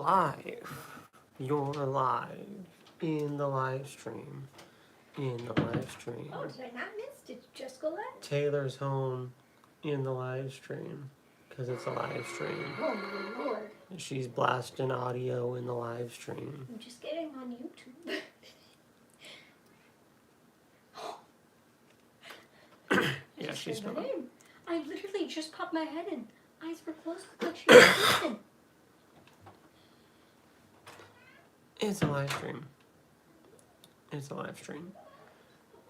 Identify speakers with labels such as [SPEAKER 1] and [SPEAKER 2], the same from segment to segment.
[SPEAKER 1] live. You're live in the live stream. In the live stream.
[SPEAKER 2] Oh, did I not miss? Did you just go live?
[SPEAKER 1] Taylor's home in the live stream because it's a live stream.
[SPEAKER 2] Oh my lord.
[SPEAKER 1] She's blasting audio in the live stream.
[SPEAKER 2] I'm just getting on YouTube.
[SPEAKER 1] Yeah, she's
[SPEAKER 2] my
[SPEAKER 1] fine.
[SPEAKER 2] name. I literally just popped my head in. Eyes were closed like she was sleeping.
[SPEAKER 1] It's a live stream. It's a live stream.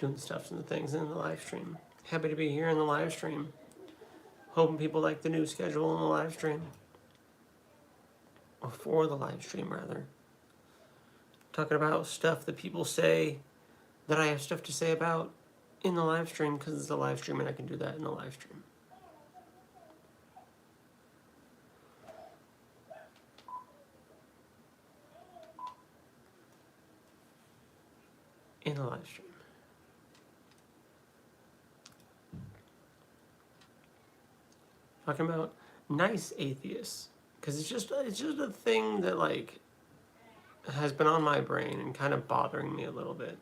[SPEAKER 1] Doing stuff and the things in the live stream. Happy to be here in the live stream. Hoping people like the new schedule in the live stream. Or for the live stream, rather. Talking about stuff that people say that I have stuff to say about in the live stream because it's a live stream and I can do that in the live stream. In the live stream. Talking about nice atheists, because it's just a thing that like has been on my brain and kind of bothering me a little bit,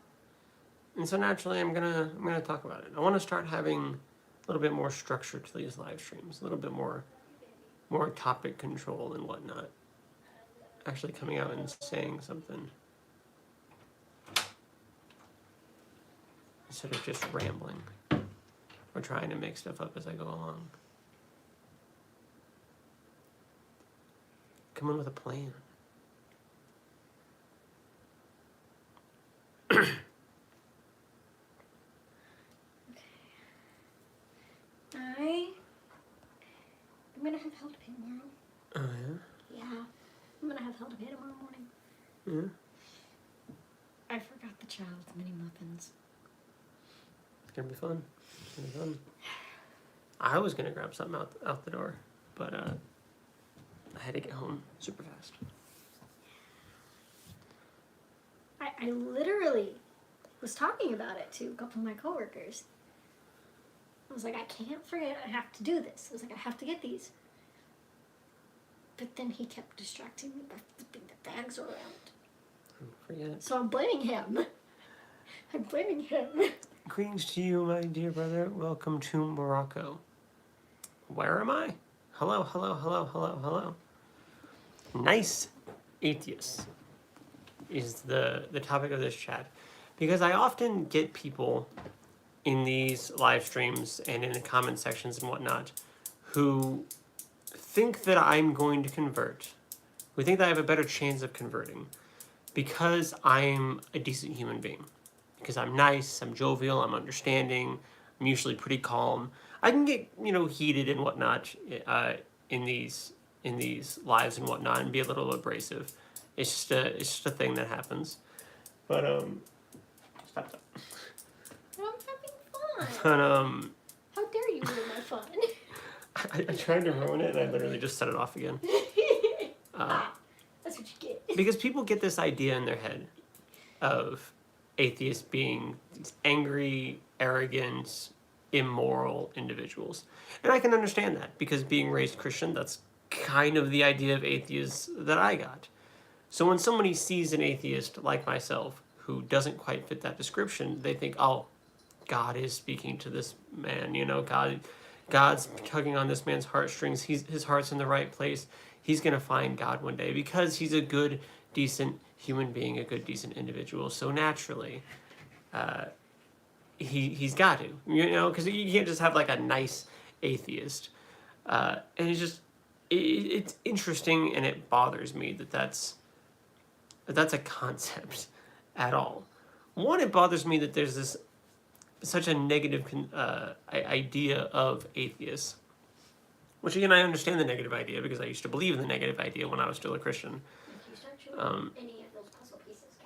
[SPEAKER 1] and so naturally I'm gonna talk about it. I want to start having a little bit more structure to these live streams, a little bit more topic control and whatnot. Actually coming out and saying something instead of just rambling or trying to make stuff up as I go along. Come in with a plan.
[SPEAKER 2] I'm gonna have hell to pay tomorrow.
[SPEAKER 1] Oh yeah?
[SPEAKER 2] Yeah. I'm gonna have hell to pay tomorrow morning.
[SPEAKER 1] Yeah?
[SPEAKER 2] I forgot the child's mini muffins.
[SPEAKER 1] It's gonna be fun. It's gonna be fun. I was gonna grab something out the door, but I had to get home super fast.
[SPEAKER 2] I literally was talking about it to a couple of my coworkers. I was like, I can't forget, I have to do this. I was like, I have to get these. But then he kept distracting me by flipping the bags around.
[SPEAKER 1] Forget.
[SPEAKER 2] So I'm blaming him. I'm blaming him.
[SPEAKER 1] Greetings to you, my dear brother. Welcome to Morocco. Where am I? Hello, hello, hello, hello, hello. Nice atheists is the topic of this chat. Because I often get people in these live streams and in the comment sections and whatnot who think that I'm going to convert, who think that I have a better chance of converting because I'm a decent human being. Because I'm nice, I'm jovial, I'm understanding, I'm usually pretty calm. I can get, heated and whatnot in these lives and whatnot and be a little abrasive. It's just a thing that happens. But stop that.
[SPEAKER 2] I'm having fun.
[SPEAKER 1] But
[SPEAKER 2] How dare you ruin my fun?
[SPEAKER 1] I tried to ruin it and I literally just set it off again.
[SPEAKER 2] That's what you get.
[SPEAKER 1] Because people get this idea in their head of atheists being these angry, arrogant, immoral individuals. And I can understand that because being raised Christian, that's kind of the idea of atheists that I got. So when somebody sees an atheist like myself who doesn't quite fit that description, they think, oh, God is speaking to this man, God's tugging on this man's heartstrings. His heart's in the right place. He's going to find God one day because he's a good, decent human being, a good, decent individual. So naturally, he's got to, because you can't just have like a nice atheist. And it's interesting and it bothers me that's a concept at all. One, it bothers me that there's such a negative idea of atheists, which again, I understand the negative idea because I used to believe in the negative idea when I was still a Christian.
[SPEAKER 2] If you start showing any of those puzzle pieces,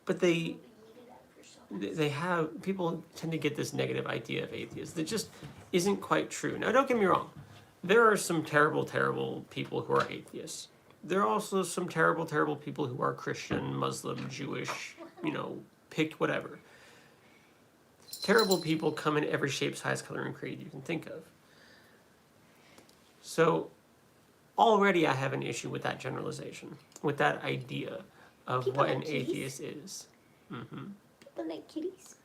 [SPEAKER 1] But people tend to get this negative idea of atheists that just isn't quite true. Now, don't get me wrong. There are some terrible, terrible people who are atheists. There are also some terrible, terrible people who are Christian, Muslim, Jewish, pick whatever. Terrible people come in every shape, size, color, and creed you can think of. So already I have an issue with that generalization, with that idea of
[SPEAKER 2] People
[SPEAKER 1] what
[SPEAKER 2] like
[SPEAKER 1] an
[SPEAKER 2] kitties.
[SPEAKER 1] atheist is.
[SPEAKER 2] People like kitties.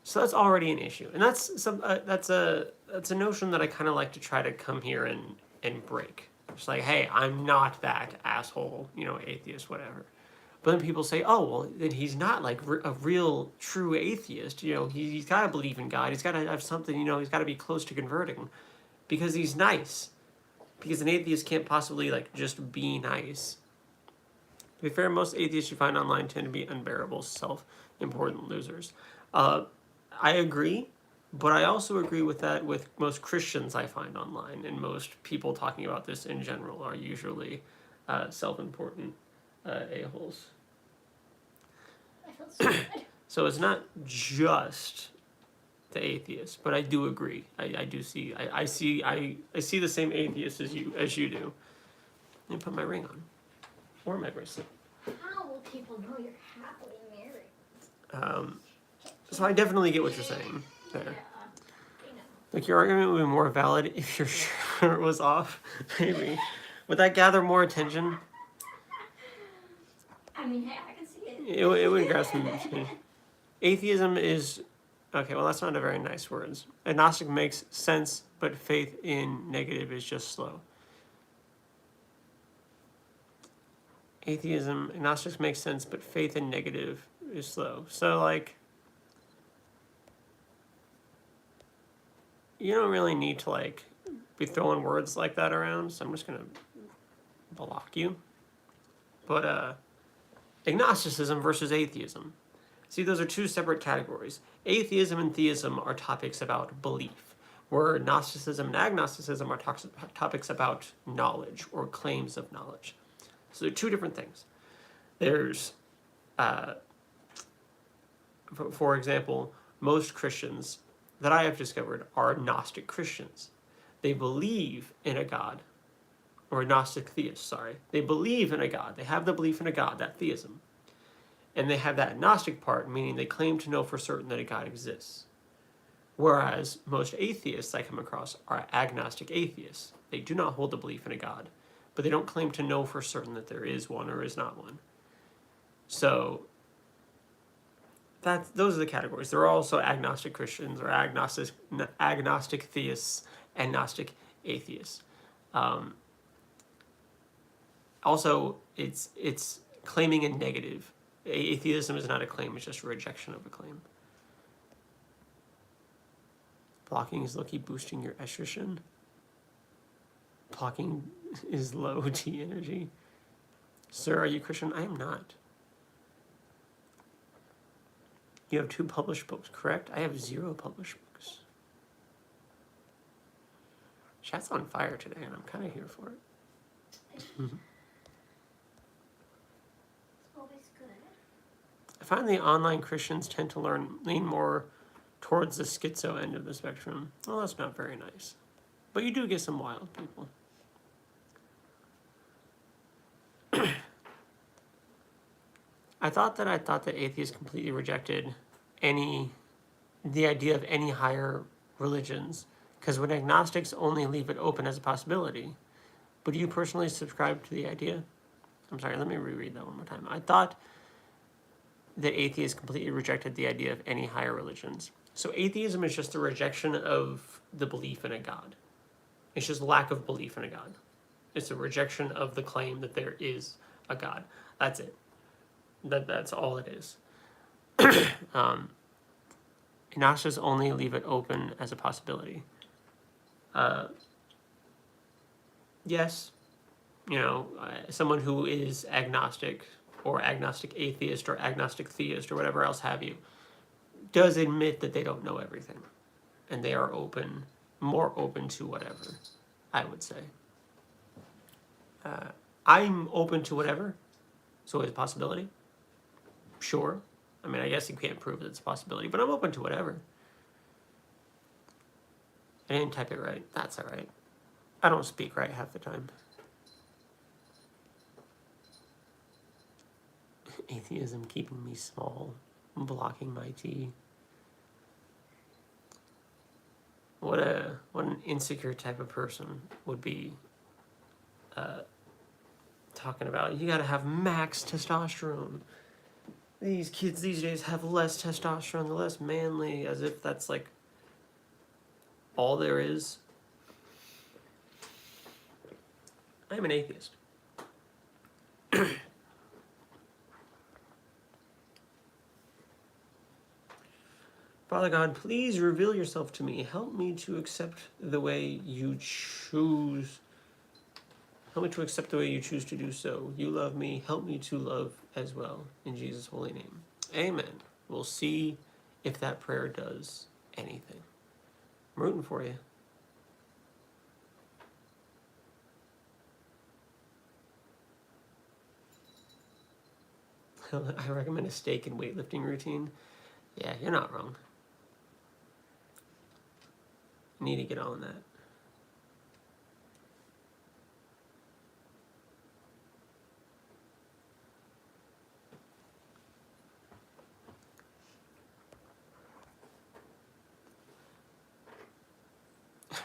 [SPEAKER 1] So that's already an issue, and that's a notion that I kind of like to try to come here and break. It's like, hey, I'm not that asshole, atheist, whatever. But then people say, oh, well, then he's not like a real true atheist. He's got to believe in God. He's got to have something. He's got to be close to converting, because he's nice. Because an atheist can't possibly like just be nice. To be fair, most atheists you find online tend to be unbearable, self-important losers. I agree, but I also agree with that with most Christians I find online, and most people talking about this in general are usually self-important a-holes.
[SPEAKER 2] I feel so good.
[SPEAKER 1] So it's not just the atheists, but I do agree. I do see I see the same atheists as you do. Let me put my ring on, or my bracelet.
[SPEAKER 2] How will people know you're happily married?
[SPEAKER 1] So I definitely get what you're saying there.
[SPEAKER 2] Yeah, I know.
[SPEAKER 1] Like, your argument would be more valid if your shirt was off, maybe. Would that gather more attention?
[SPEAKER 2] I mean, hey, I can see it.
[SPEAKER 1] It would grab some attention. Atheism is... Okay, well, that's not a very nice words. Agnostic makes sense, but faith in negative is just slow. Agnostics make sense, but faith in negative is slow. So, like... You don't really need to, like, be throwing words like that around, so I'm just going to block you. But, agnosticism versus atheism. See, those are two separate categories. Atheism and theism are topics about belief, where Gnosticism and agnosticism are topics about knowledge or claims of knowledge. So they're two different things. There's, for example, most Christians that I have discovered are Gnostic Christians. They believe in a God, or Gnostic theists, sorry. They believe in a God. They have the belief in a God, that theism. And they have that Gnostic part, meaning they claim to know for certain that a God exists. Whereas most atheists I come across are agnostic atheists. They do not hold the belief in a God, but they don't claim to know for certain that there is one or is not one. So those are the categories. There are also agnostic Christians or agnostic theists and Gnostic atheists. Also, it's claiming a negative. Atheism is not a claim, it's just a rejection of a claim. Blocking is low-key boosting your estrogen. Blocking is low T energy. Sir, are you Christian? I am not. You have 2 published books, correct? I have 0 published books. Chat's on fire today, and I'm kind of here for it.
[SPEAKER 2] It's always good.
[SPEAKER 1] I find the online Christians tend to lean more towards the schizo end of the spectrum. Well, that's not very nice. But you do get some wild people. I thought that atheists completely rejected the idea of any higher religions, because when agnostics only leave it open as a possibility. But do you personally subscribe to the idea? I'm sorry, let me reread that one more time. I thought that atheists completely rejected the idea of any higher religions. So atheism is just a rejection of the belief in a God. It's just lack of belief in a God. It's a rejection of the claim that there is a God. That's it. That's all it is. Agnostics only leave it open as a possibility. Yes, someone who is agnostic or agnostic atheist or agnostic theist or whatever else have you does admit that they don't know everything, and they are more open to whatever, I would say. I'm open to whatever, so it's a possibility. Sure. I mean, I guess you can't prove that it's a possibility, but I'm open to whatever. I didn't type it right. That's all right. I don't speak right half the time. Atheism keeping me small, blocking my tea. What an insecure type of person would be talking about you gotta have max testosterone. These kids these days have less testosterone, they're less manly, as if that's like all there is. I'm an atheist. Father God, please reveal yourself to me. Help me to accept the way you choose. Help me to accept the way you choose to do so. You love me. Help me to love as well. In Jesus' holy name. Amen. We'll see if that prayer does anything. I'm rooting for you. I recommend a steak and weightlifting routine. Yeah, you're not wrong. I need to get on that.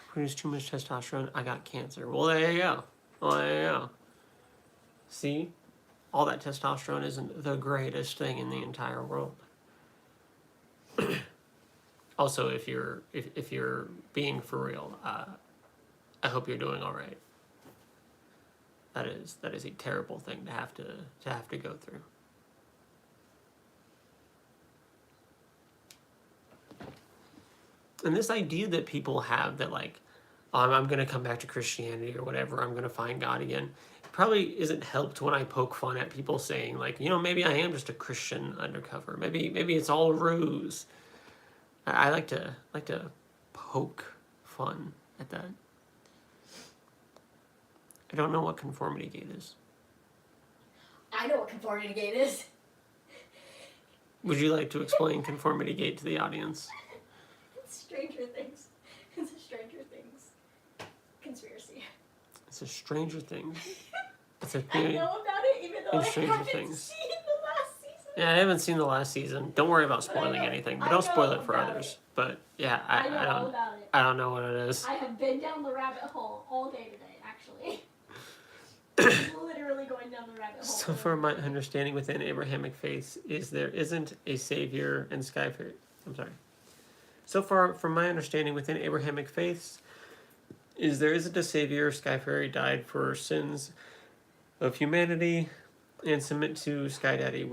[SPEAKER 1] Produce too much testosterone, I got cancer. Well, there you go. Well, there you go. See? All that testosterone isn't the greatest thing in the entire world. Also, if you're being for real, I hope you're doing all right. That is a terrible thing to have to go through. And this idea that people have that like, I'm going to come back to Christianity or whatever, I'm going to find God again, probably isn't helped when I poke fun at people saying like, maybe I am just a Christian undercover. Maybe it's all a ruse. I like to poke fun at that. I don't know what conformity gate is.
[SPEAKER 2] I know what conformity gate is.
[SPEAKER 1] Would you like to explain conformity gate to the audience?
[SPEAKER 2] It's Stranger Things. It's a Stranger Things conspiracy.
[SPEAKER 1] It's a Stranger Things. It's a
[SPEAKER 2] I know about it even though I
[SPEAKER 1] Stranger
[SPEAKER 2] haven't
[SPEAKER 1] Things.
[SPEAKER 2] seen the last season.
[SPEAKER 1] Yeah, I haven't seen the last season. Don't worry about spoiling anything, but don't spoil it for others. But yeah,
[SPEAKER 2] I know all about it.
[SPEAKER 1] I don't know what it is.
[SPEAKER 2] I have been down the rabbit hole all day today, actually. Literally going down the rabbit hole.
[SPEAKER 1] So far, my understanding within Abrahamic faiths is there isn't a savior and sky fairy. I'm sorry. So far, from my understanding within Abrahamic faiths, is there isn't a savior. Sky fairy died for sins of humanity, and submit to Sky Daddy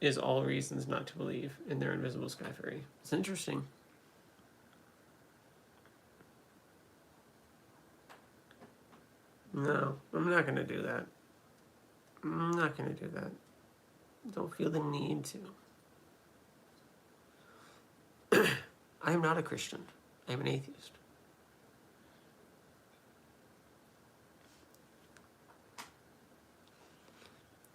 [SPEAKER 1] is all reasons not to believe in their invisible sky fairy. It's interesting. No, I'm not going to do that. I'm not going to do that. Don't feel the need to. I am not a Christian. I am an atheist.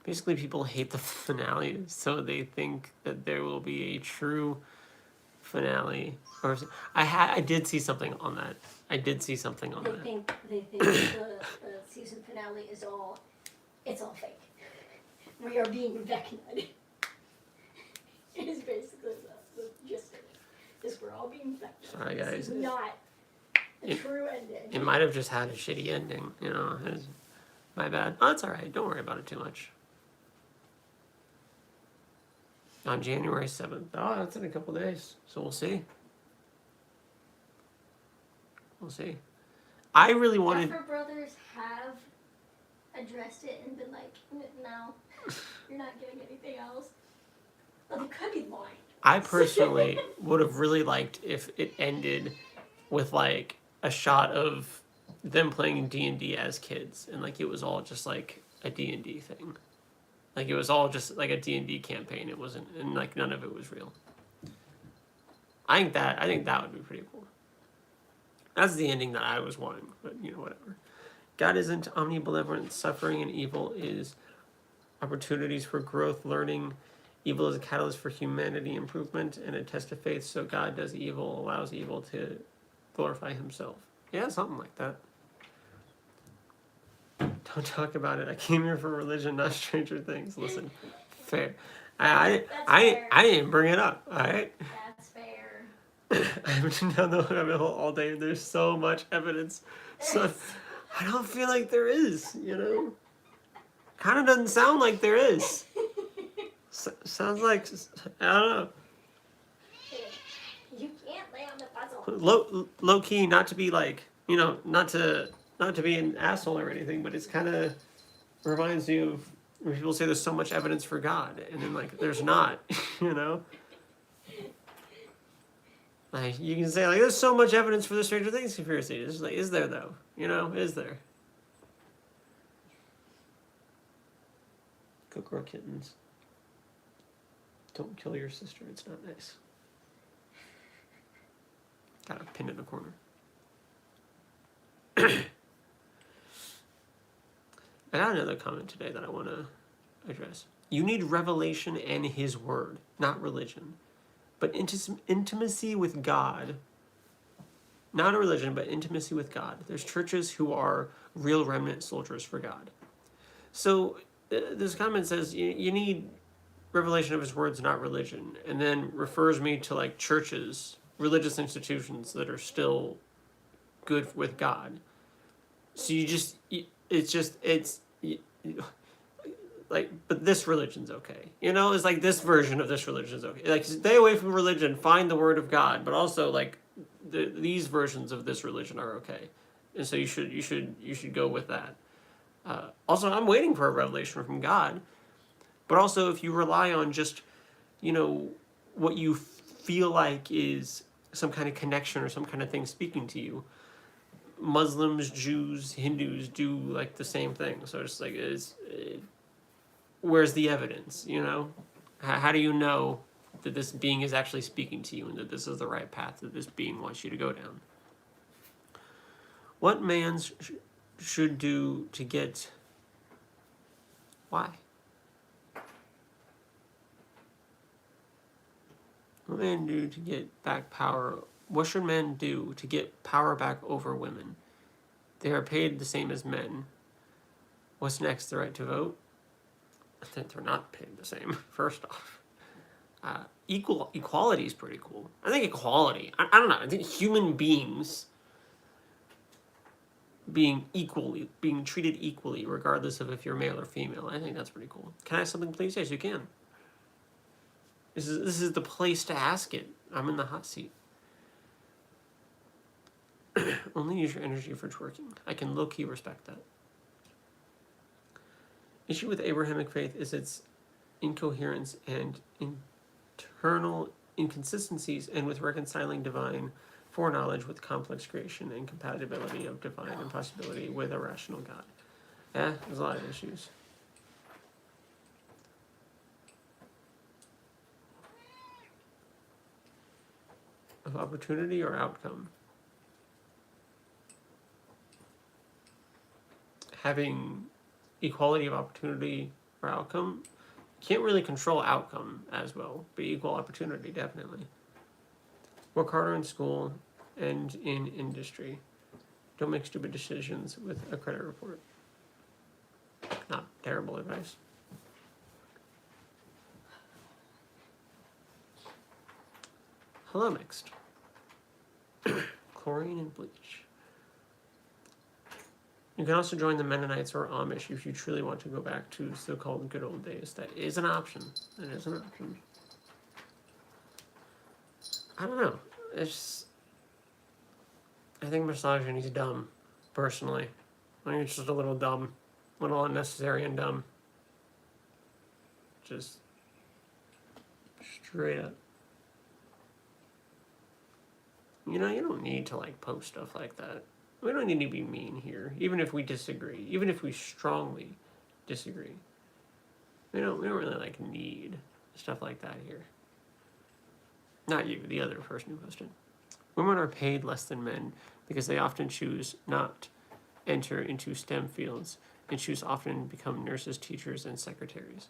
[SPEAKER 1] Basically, people hate the finale, so they think that there will be a true finale. Or I did see something on that. They think
[SPEAKER 2] the season finale is all fake. We are being vacuumed. It is basically the gist of it. Is we're all being vacuumed.
[SPEAKER 1] Sorry, guys.
[SPEAKER 2] This is not the true ending.
[SPEAKER 1] It might have just had a shitty ending, It's my bad. Oh, it's all right. Don't worry about it too much. On January 7th. Oh, that's in a couple days. So we'll see. We'll see. I really wanted...
[SPEAKER 2] Duffer Brothers have addressed it and been like, no, you're not getting anything else. But they could be lying.
[SPEAKER 1] I personally would have really liked if it ended with, like, a shot of them playing D&D as kids. And, like, it was all just, like, a D&D thing. Like, it was all just, like, a D&D campaign. It wasn't... And, like, none of it was real. I think that would be pretty cool. That's the ending that I was wanting, but, whatever. God isn't omnibenevolent. Suffering and evil is opportunities for growth, learning. Evil is a catalyst for humanity improvement and a test of faith, so God does evil, allows evil to glorify himself. Yeah, something like that. Don't talk about it. I came here for religion, not Stranger Things. Listen, fair. I didn't bring it up, all right?
[SPEAKER 2] That's fair.
[SPEAKER 1] I've been down the rabbit hole all day, and there's so much evidence. So I don't feel like there is, you know? Kind of doesn't sound like there is. Sounds like, I don't know.
[SPEAKER 2] You can't lay on the puzzle.
[SPEAKER 1] Low key, not to be like, you know, not to be an asshole or anything, but it's kind of reminds you of when people say there's so much evidence for God, and then like there's not, you know. Like you can say like there's so much evidence for the Stranger Things conspiracy. It's like, is there though? You know, is there? Go grow kittens. Don't kill your sister. It's not nice. Got a pin in the corner. I got another comment today that I want to address. You need revelation and His Word, not religion. But intimacy with God, not a religion, but intimacy with God. There's churches who are real remnant soldiers for God. So this comment says you need revelation of His words, not religion, and then refers me to like churches, religious institutions that are still good with God. So it's like, but this religion's okay. You know, it's like this version of this religion is okay. Like, stay away from religion, find the Word of God, but also like these versions of this religion are okay, and so you should go with that. Also, I'm waiting for a revelation from God, but also if you rely on just, you know, what you feel like is some kind of connection or some kind of thing speaking to you, Muslims, Jews, Hindus do like the same thing. So it's like, where's the evidence, you know? How do you know that this being is actually speaking to you and that this is the right path that this being wants you to go down? What man should do to get... Why? What man do to get back power? What should men do to get power back over women? They are paid the same as men. What's next? The right to vote? I think they're not paid the same, first off. Equality is pretty cool. I think equality, I don't know, I think human beings being treated equally, regardless of if you're male or female, I think that's pretty cool. Can I ask something, please? Yes, you can. This is the place to ask it. I'm in the hot seat. Only use your energy for twerking. I can low-key respect that. Issue with Abrahamic faith is its incoherence and internal inconsistencies, and with reconciling divine foreknowledge with complex creation and compatibility of divine impossibility with a rational God. Yeah, there's a lot of issues. Of opportunity or outcome? Having equality of opportunity or outcome, can't really control outcome as well, but equal opportunity, definitely. Work harder in school and in industry. Don't make stupid decisions with a credit report. Not terrible advice. Hello, mixed. Chlorine and bleach. You can also join the Mennonites or Amish if you truly want to go back to so-called good old days. That is an option. That is an option. I don't know. I think misogyny is dumb, personally. I think it's just a little dumb. A little unnecessary and dumb. Just straight up. You know, you don't need to, like, post stuff like that. We don't need to be mean here, even if we disagree, even if we strongly disagree. We don't really, like, need stuff like that here. Not you, the other person who posted. Women are paid less than men because they often choose not enter into STEM fields and choose often become nurses, teachers, and secretaries.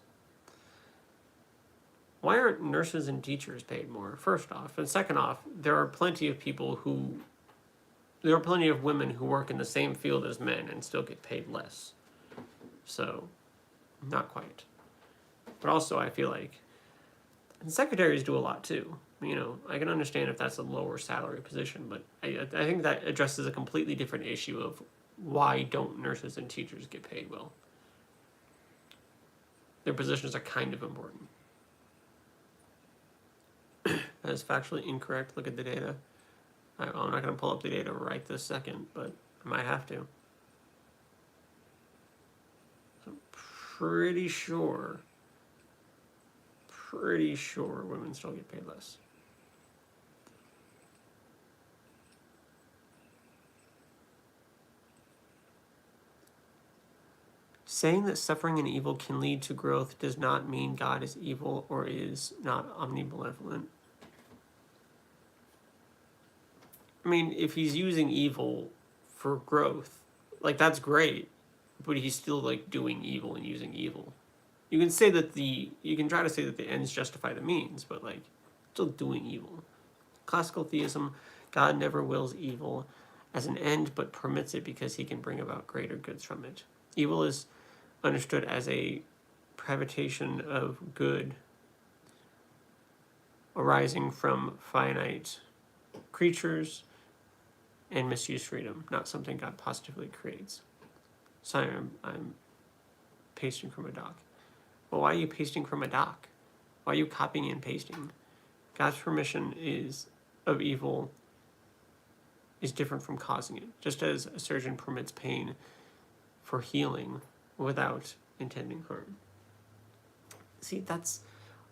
[SPEAKER 1] Why aren't nurses and teachers paid more, first off? And second off, there are plenty of women who work in the same field as men and still get paid less. So, not quite. But also, I feel like, and secretaries do a lot too. You know, I can understand if that's a lower salary position, but I think that addresses a completely different issue of why don't nurses and teachers get paid well. Their positions are kind of important. That is factually incorrect. Look at the data. I'm not going to pull up the data right this second, but I might have to. So I'm pretty sure women still get paid less. Saying that suffering and evil can lead to growth does not mean God is evil or is not omnibenevolent. I mean, if he's using evil for growth, like, that's great, but he's still, like, doing evil and using evil. You can say that you can try to say that the ends justify the means, but, like, still doing evil. Classical theism, God never wills evil as an end, but permits it because he can bring about greater goods from it. Evil is understood as a privation of good arising from finite creatures and misuse freedom, not something God positively creates. Sorry, I'm pasting from a doc. Well, why are you pasting from a doc? Why are you copying and pasting? God's permission of evil is different from causing it, just as a surgeon permits pain for healing without intending harm. See, that's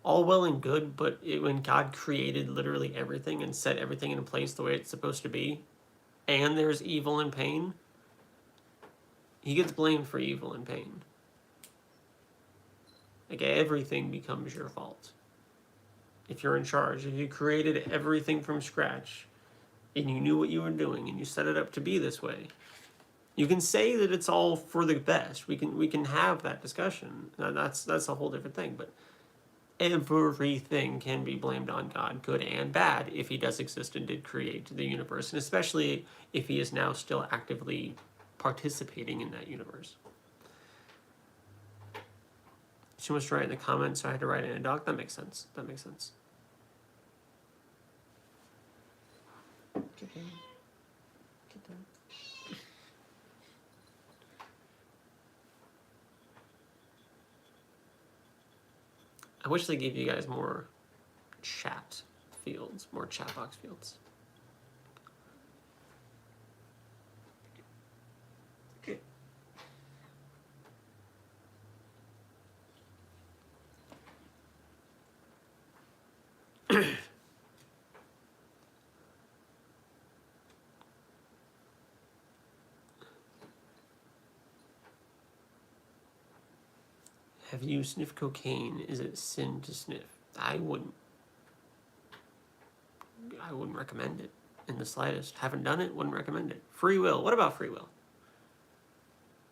[SPEAKER 1] all well and good, but when God created literally everything and set everything in place the way it's supposed to be, and there's evil and pain, he gets blamed for evil and pain. Like, everything becomes your fault. If you're in charge, if you created everything from scratch, and you knew what you were doing, and you set it up to be this way, you can say that it's all for the best. We can have that discussion. That's a whole different thing. But everything can be blamed on God, good and bad, if he does exist and did create the universe, and especially if he is now still actively participating in that universe. She must write in the comments, so I had to write it in a doc. That makes sense. That makes sense. Get down. Get down. I wish they gave you guys more chat fields, more chat box fields. Have you sniffed cocaine? Is it sin to sniff? I wouldn't recommend it in the slightest. Haven't done it, wouldn't recommend it. Free will. What about free will?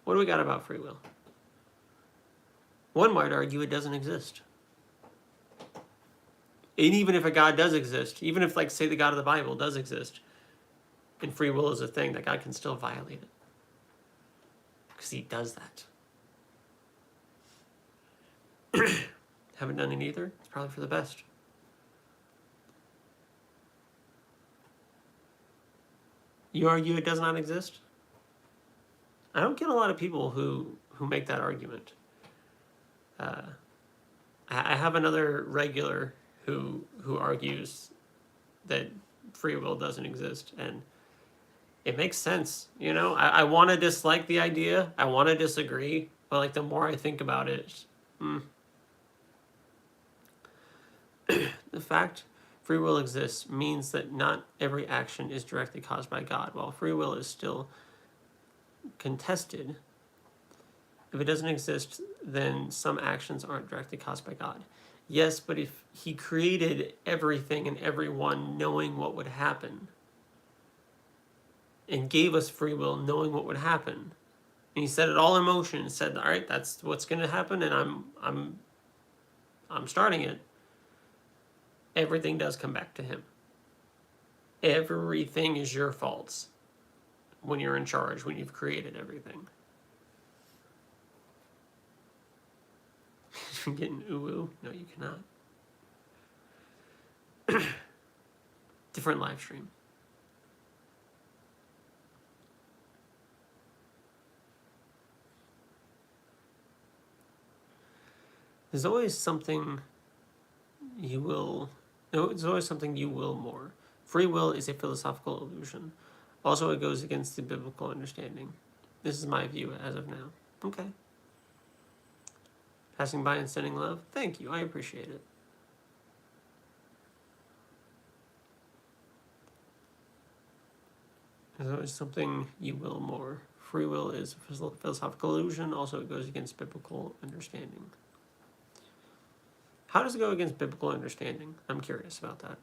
[SPEAKER 1] What do we got about free will? One might argue it doesn't exist. And even if a God does exist, even if, like, say, the God of the Bible does exist, and free will is a thing, that God can still violate it. Because he does that. Haven't done it either. It's probably for the best. You argue it does not exist? I don't get a lot of people who make that argument. I have another regular who argues that free will doesn't exist, and it makes sense. You know, I want to dislike the idea. I want to disagree, but, like, the more I think about it, the fact free will exists means that not every action is directly caused by God. While free will is still contested, if it doesn't exist, then some actions aren't directly caused by God. Yes, but if he created everything and everyone knowing what would happen, and gave us free will knowing what would happen, and he set it all in motion and said, all right, that's what's going to happen, and I'm starting it, everything does come back to him. Everything is your fault when you're in charge, when you've created everything. Getting ooh-ooh? No, you cannot. Different live stream. There's always something you will. No, there's always something you will more. Free will is a philosophical illusion. Also, it goes against the biblical understanding. This is my view as of now. Okay. Passing by and sending love. Thank you. I appreciate it. There's always something you will more. Free will is a philosophical illusion. Also, it goes against biblical understanding. How does it go against biblical understanding? I'm curious about that.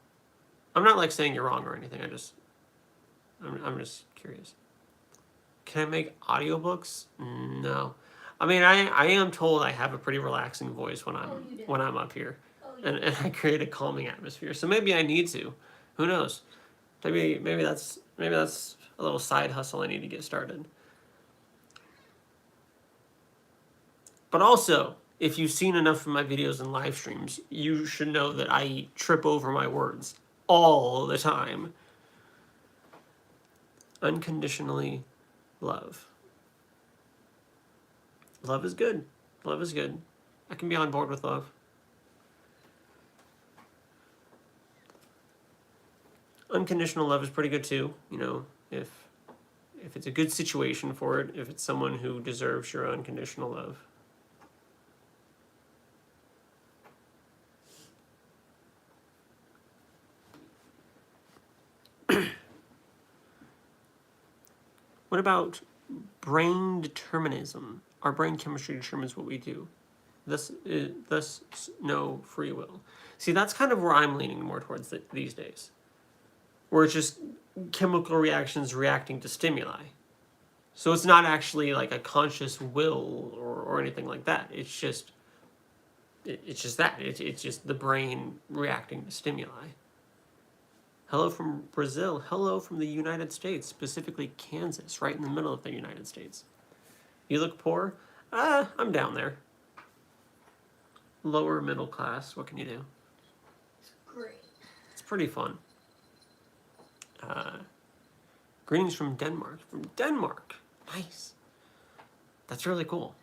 [SPEAKER 1] I'm not like saying you're wrong or anything. I'm just curious. Can I make audiobooks? No. I mean, I am told I have a pretty relaxing voice when I'm up here, and I create a calming atmosphere. So maybe I need to. Who knows? Maybe that's a little side hustle I need to get started. But also, if you've seen enough of my videos and live streams, you should know that I trip over my words all the time. Unconditionally love. Love is good. Love is good. I can be on board with love. Unconditional love is pretty good too. You know, if it's a good situation for it, if it's someone who deserves your unconditional love. What about brain determinism? Our brain chemistry determines what we do. Thus no free will. See, that's kind of where I'm leaning more towards these days. Where it's just chemical reactions reacting to stimuli. So it's not actually like a conscious will or anything like that. It's just that. It's just the brain reacting to stimuli. Hello from Brazil. Hello from the United States, specifically Kansas, right in the middle of the United States. You look poor? I'm down there. Lower middle class. What can you do?
[SPEAKER 2] It's great.
[SPEAKER 1] It's pretty fun. Greetings from Denmark. From Denmark. Nice. That's really cool.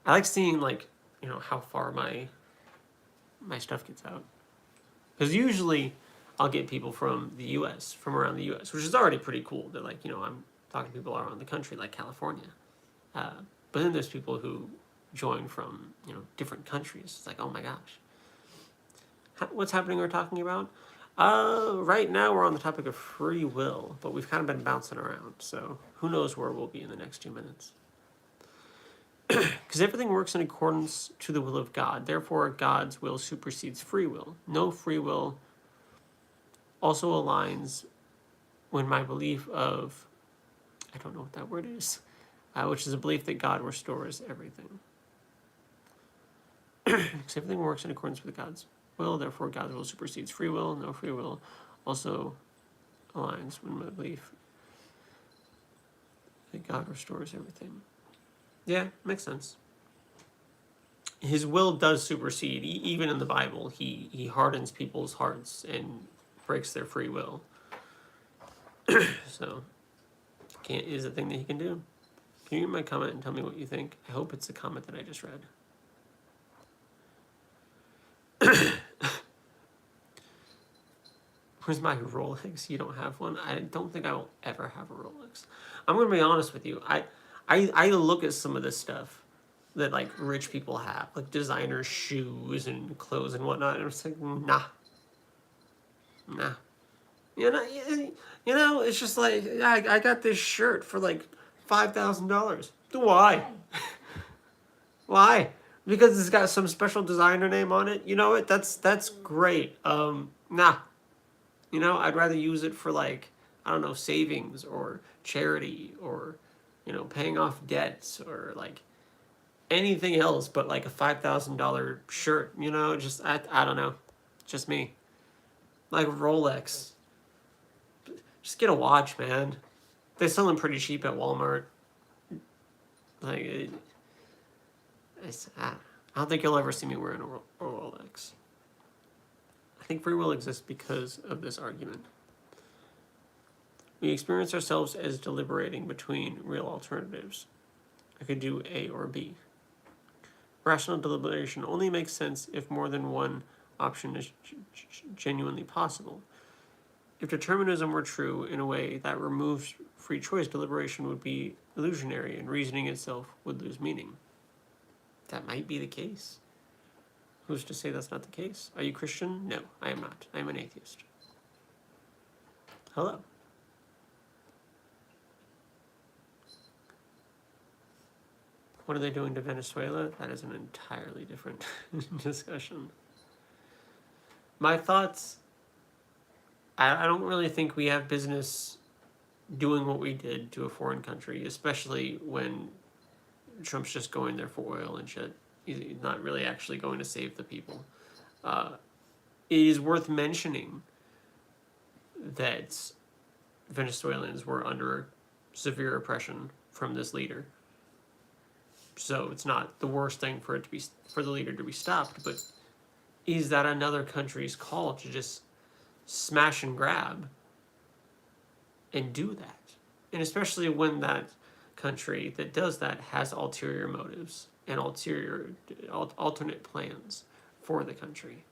[SPEAKER 1] I like seeing how far my stuff gets out. Because usually I'll get people from the U.S., from around the U.S., which is already pretty cool. They're like, I'm talking to people around the country, like California. But then there's people who join from, different countries. It's like, oh my gosh. What's happening we're talking about? Right now we're on the topic of free will, but we've kind of been bouncing around. So who knows where we'll be in the next 2 minutes. Because everything works in accordance to the will of God. Therefore, God's will supersedes free will. No free will also aligns when my belief of, I don't know what that word is, which is a belief that God restores everything. Because everything works in accordance with God's will. Therefore, God's will supersedes free will. No free will also aligns when my belief that God restores everything. Yeah, makes sense. His will does supersede. Even in the Bible, he hardens people's hearts and breaks their free will. So, is a thing that he can do. Can you read my comment and tell me what you think? I hope it's the comment that I just read. Where's my Rolex? You don't have one? I don't think I will ever have a Rolex. I'm going to be honest with you. I look at some of this stuff that rich people have, like designer shoes and clothes and whatnot, and I'm just like, nah. It's just like, I got this shirt for $5,000. Why? Why? Because it's got some special designer name on it. You know what? That's great. Nah. I'd rather use it for savings or charity or paying off debts or anything else but a $5,000 shirt, just I don't know. Just me. Rolex. Just get a watch, man. They sell them pretty cheap at Walmart. I don't think you'll ever see me wearing a Rolex. I think free will exists because of this argument. We experience ourselves as deliberating between real alternatives. I could do A or B. Rational deliberation only makes sense if more than one option is genuinely possible. If determinism were true in a way that removes free choice, deliberation would be illusionary and reasoning itself would lose meaning. That might be the case. Who's to say that's not the case? Are you Christian? No, I am not. I am an atheist. Hello. What are they doing to Venezuela? That is an entirely different discussion. My thoughts, I don't really think we have business doing what we did to a foreign country, especially when Trump's just going there for oil and shit. He's not really actually going to save the people. It is worth mentioning that Venezuelans were under severe oppression from this leader. So it's not the worst thing for the leader to be stopped, but is that another country's call to just smash and grab and do that? And especially when that country that does that has ulterior motives and alternate plans for the country,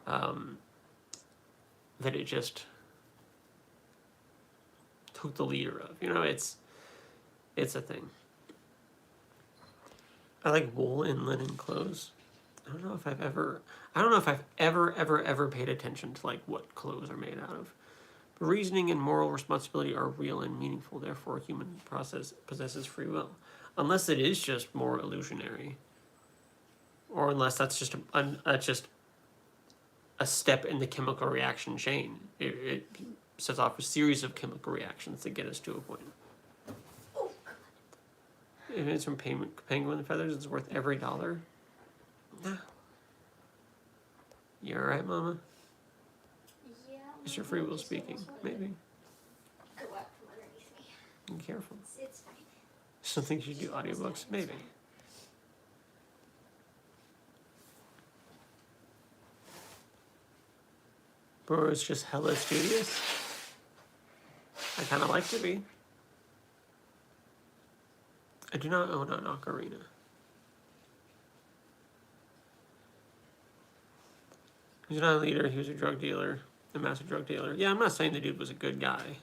[SPEAKER 1] that it just took the leader of. It's a thing. I like wool and linen clothes. I don't know if I've ever paid attention to like what clothes are made out of. But reasoning and moral responsibility are real and meaningful. Therefore, human process possesses free will, unless it is just more illusionary, or unless that's just a step in the chemical reaction chain. It sets off a series of chemical reactions that get us to a point. If it's from penguin feathers, it's worth every dollar. Nah. You alright, Mama?
[SPEAKER 2] Yeah.
[SPEAKER 1] Is your free will speaking? Maybe.
[SPEAKER 2] Go out from underneath me.
[SPEAKER 1] Be careful.
[SPEAKER 2] It's fine.
[SPEAKER 1] Some things you do audiobooks? Maybe. Bro, it's just hella studious. I kind of like to be. I do not own an ocarina. He's not a leader, he was a drug dealer, a massive drug dealer. Yeah, I'm not saying the dude was a good guy.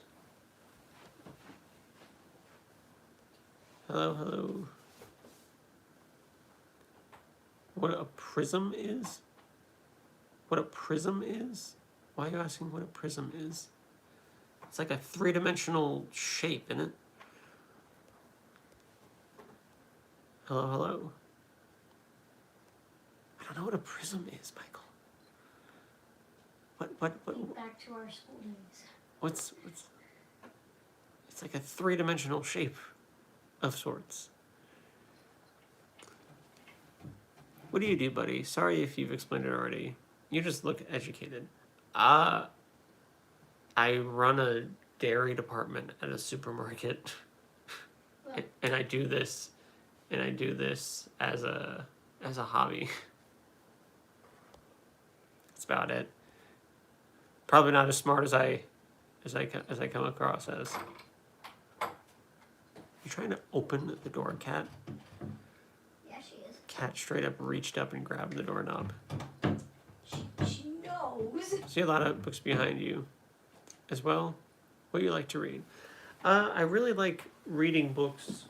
[SPEAKER 1] Hello, hello. What a prism is? What a prism is? Why are you asking what a prism is? It's like a three-dimensional shape, isn't it? Hello, hello. I don't know what a prism is, Michael. What?
[SPEAKER 2] Think back to our school days.
[SPEAKER 1] What's? It's like a three-dimensional shape of sorts. What do you do, buddy? Sorry if you've explained it already. You just look educated. I run a dairy department at a supermarket, and I do this. And I do this as a hobby. That's about it. Probably not as smart as I come across as. You trying to open the door, Cat?
[SPEAKER 2] Yeah, she is.
[SPEAKER 1] Cat straight up reached up and grabbed the doorknob.
[SPEAKER 2] She knows.
[SPEAKER 1] See a lot of books behind you, as well. What do you like to read? I really like reading books.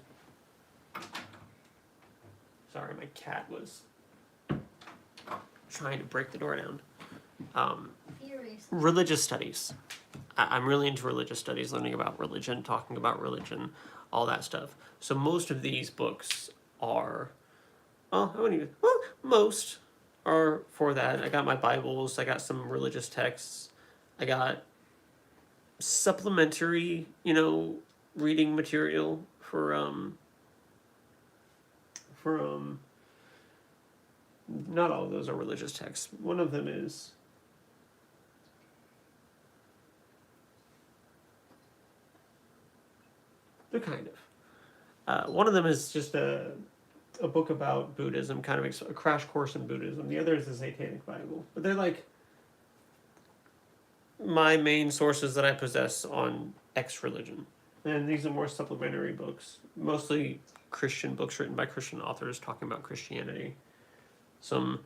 [SPEAKER 1] Sorry, my cat was trying to break the door down. Religious studies. I'm really into religious studies, learning about religion, talking about religion, all that stuff. So most of these books are, most are for that. I got my Bibles, I got some religious texts, I got supplementary, reading material for not all of those are religious texts. One of them is they're kind of. One of them is just a book about Buddhism, kind of a crash course in Buddhism. The other is the Satanic Bible. But they're like my main sources that I possess on X religion. And these are more supplementary books, mostly Christian books written by Christian authors talking about Christianity. Some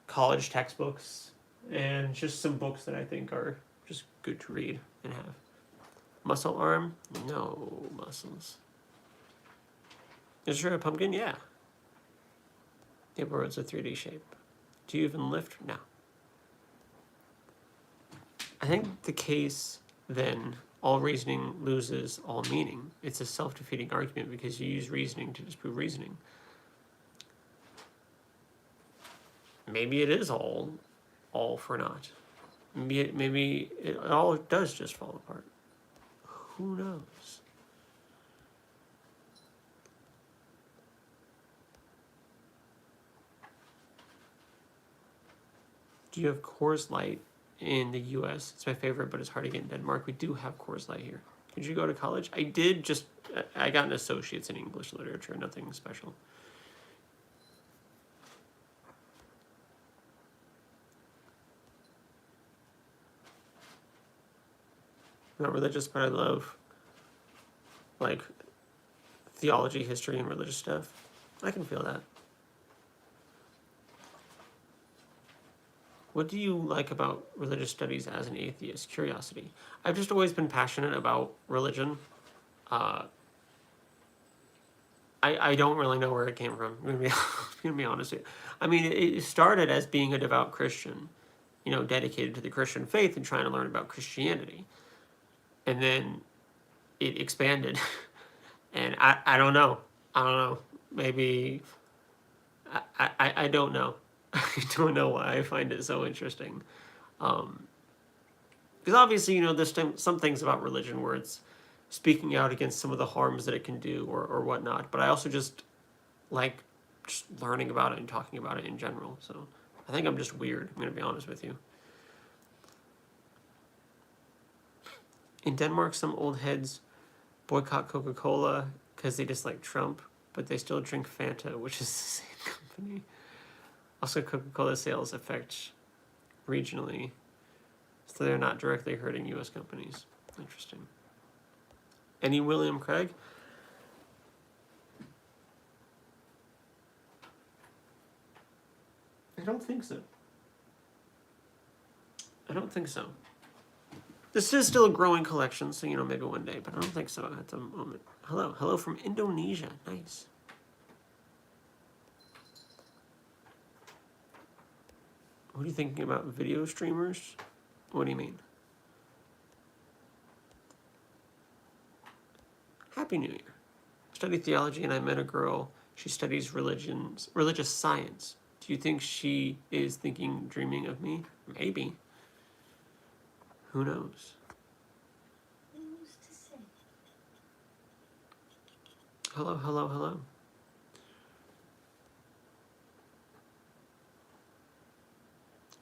[SPEAKER 1] college textbooks, and just some books that I think are just good to read and have. Muscle arm? No muscles. Is there a pumpkin? Yeah. Paper road's a 3D shape. Do you even lift? No. I think the case then, all reasoning loses all meaning. It's a self-defeating argument because you use reasoning to disprove reasoning. Maybe it is all for naught. Maybe it all does just fall apart. Who knows? Do you have Coors Light in the U.S.? It's my favorite, but it's hard to get in Denmark. We do have Coors Light here. Did you go to college? I did. I got an associate's in English literature, nothing special. I'm not religious, but I love, like, theology, history, and religious stuff. I can feel that. What do you like about religious studies as an atheist? Curiosity. I've just always been passionate about religion. I don't really know where it came from. I'm gonna be honest with you. I mean, it started as being a devout Christian, dedicated to the Christian faith and trying to learn about Christianity. And then it expanded. And I don't know. I don't know. Maybe I don't know. I don't know why I find it so interesting. Because obviously, there's some things about religion where it's speaking out against some of the harms that it can do or whatnot. But I also just like just learning about it and talking about it in general. So I think I'm just weird. I'm going to be honest with you. In Denmark, some old heads boycott Coca-Cola because they dislike Trump, but they still drink Fanta, which is the same company. Also, Coca-Cola sales affect regionally, so they're not directly hurting U.S. companies. Interesting. Any William Craig? I don't think so. I don't think so. This is still a growing collection, so, maybe one day, but I don't think so at the moment. Hello from Indonesia. Nice. What are you thinking about video streamers? What do you mean? Happy New Year. Studied theology and I met a girl. She studies religious science. Do you think she is dreaming of me? Maybe. Who knows?
[SPEAKER 2] Who's to say?
[SPEAKER 1] Hello.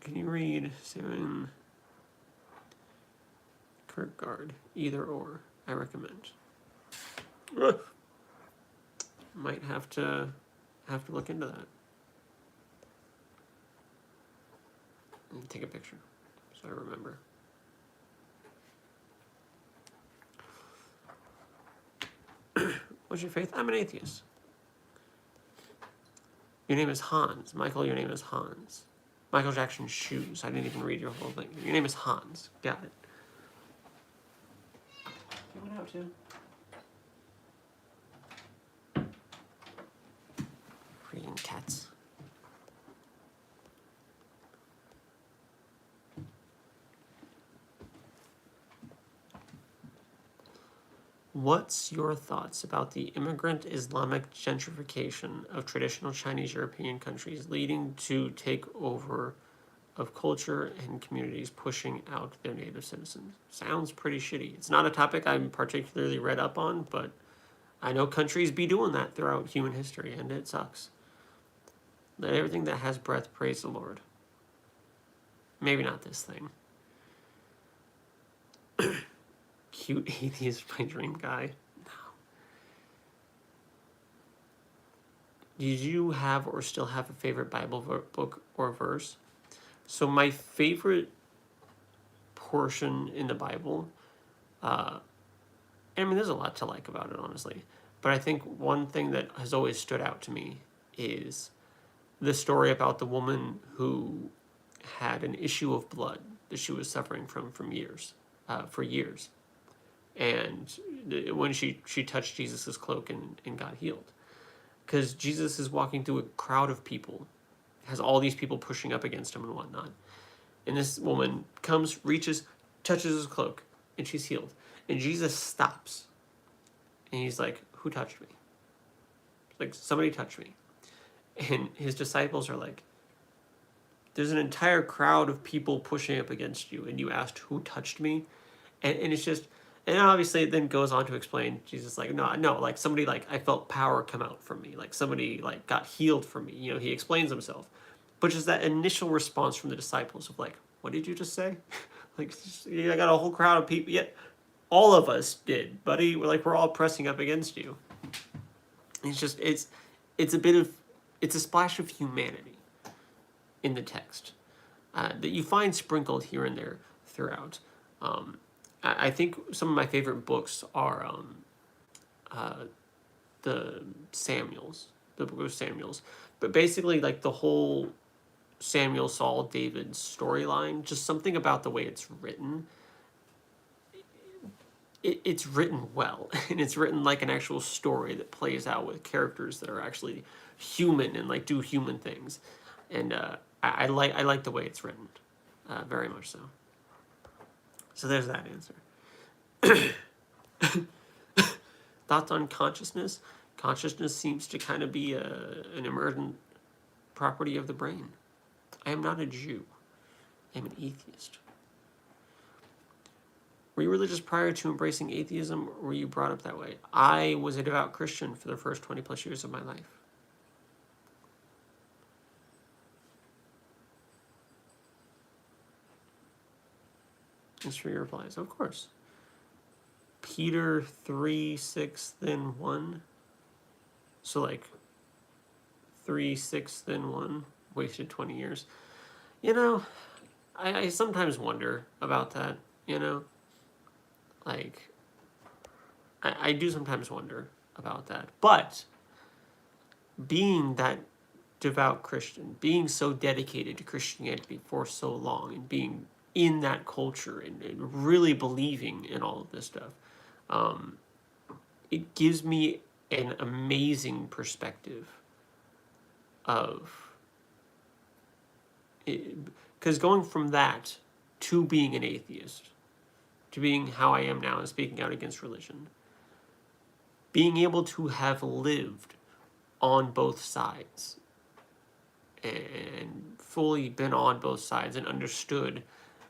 [SPEAKER 1] Can you read Søren Kierkegaard? Either or, I recommend. Might have to look into that. And take a picture so I remember. What's your faith? I'm an atheist. Your name is Hans. Michael, your name is Hans. Michael Jackson's shoes. I didn't even read your whole thing. Your name is Hans. Got it. You went out too. Freaking cats. What's your thoughts about the immigrant Islamic gentrification of traditional Chinese European countries leading to takeover of culture and communities pushing out their native citizens? Sounds pretty shitty. It's not a topic I'm particularly read up on, but I know countries be doing that throughout human history, and it sucks. Let everything that has breath praise the Lord. Maybe not this thing. Cute atheist, my dream guy. No. Did you have or still have a favorite Bible book or verse? So my favorite portion in the Bible. I mean, there's a lot to like about it, honestly. But I think one thing that has always stood out to me is the story about the woman who had an issue of blood that she was suffering from years, for years. And when she touched Jesus's cloak and got healed. Because Jesus is walking through a crowd of people, has all these people pushing up against him and whatnot. And this woman comes, reaches, touches his cloak, and she's healed. And Jesus stops. And he's like, who touched me? Like, somebody touched me. And his disciples are like, there's an entire crowd of people pushing up against you, and you asked who touched me? And it's just, and obviously it then goes on to explain, Jesus like, no, like somebody, like, I felt power come out from me. Like somebody like got healed from me. You know, he explains himself. But just that initial response from the disciples of like, what did you just say? Like, I got a whole crowd of people, yet all of us did, buddy. We're all pressing up against you. It's just, it's a splash of humanity in the text that you find sprinkled here and there throughout. I think some of my favorite books are the Samuels, the book of Samuels. But basically, like the whole Samuel, Saul, David storyline, just something about the way it's written. It's written well, and it's written like an actual story that plays out with characters that are actually human and like do human things. And I like the way it's written, very much so. So there's that answer. Thoughts on consciousness? Consciousness seems to kind of be an emergent property of the brain. I am not a Jew. I am an atheist. Were you religious prior to embracing atheism, or were you brought up that way? I was a devout Christian for the first 20 plus years of my life. Thanks for your replies. Of course. Peter 3, 6, then 1. So like 3, 6, then 1. Wasted 20 years. You know, I sometimes wonder about that, you know? Like, I do sometimes wonder about that. But being that devout Christian, being so dedicated to Christianity for so long, and being in that culture and really believing in all of this stuff, it gives me an amazing perspective of it, because going from that to being an atheist, to being how I am now and speaking out against religion, being able to have lived on both sides and fully been on both sides and understood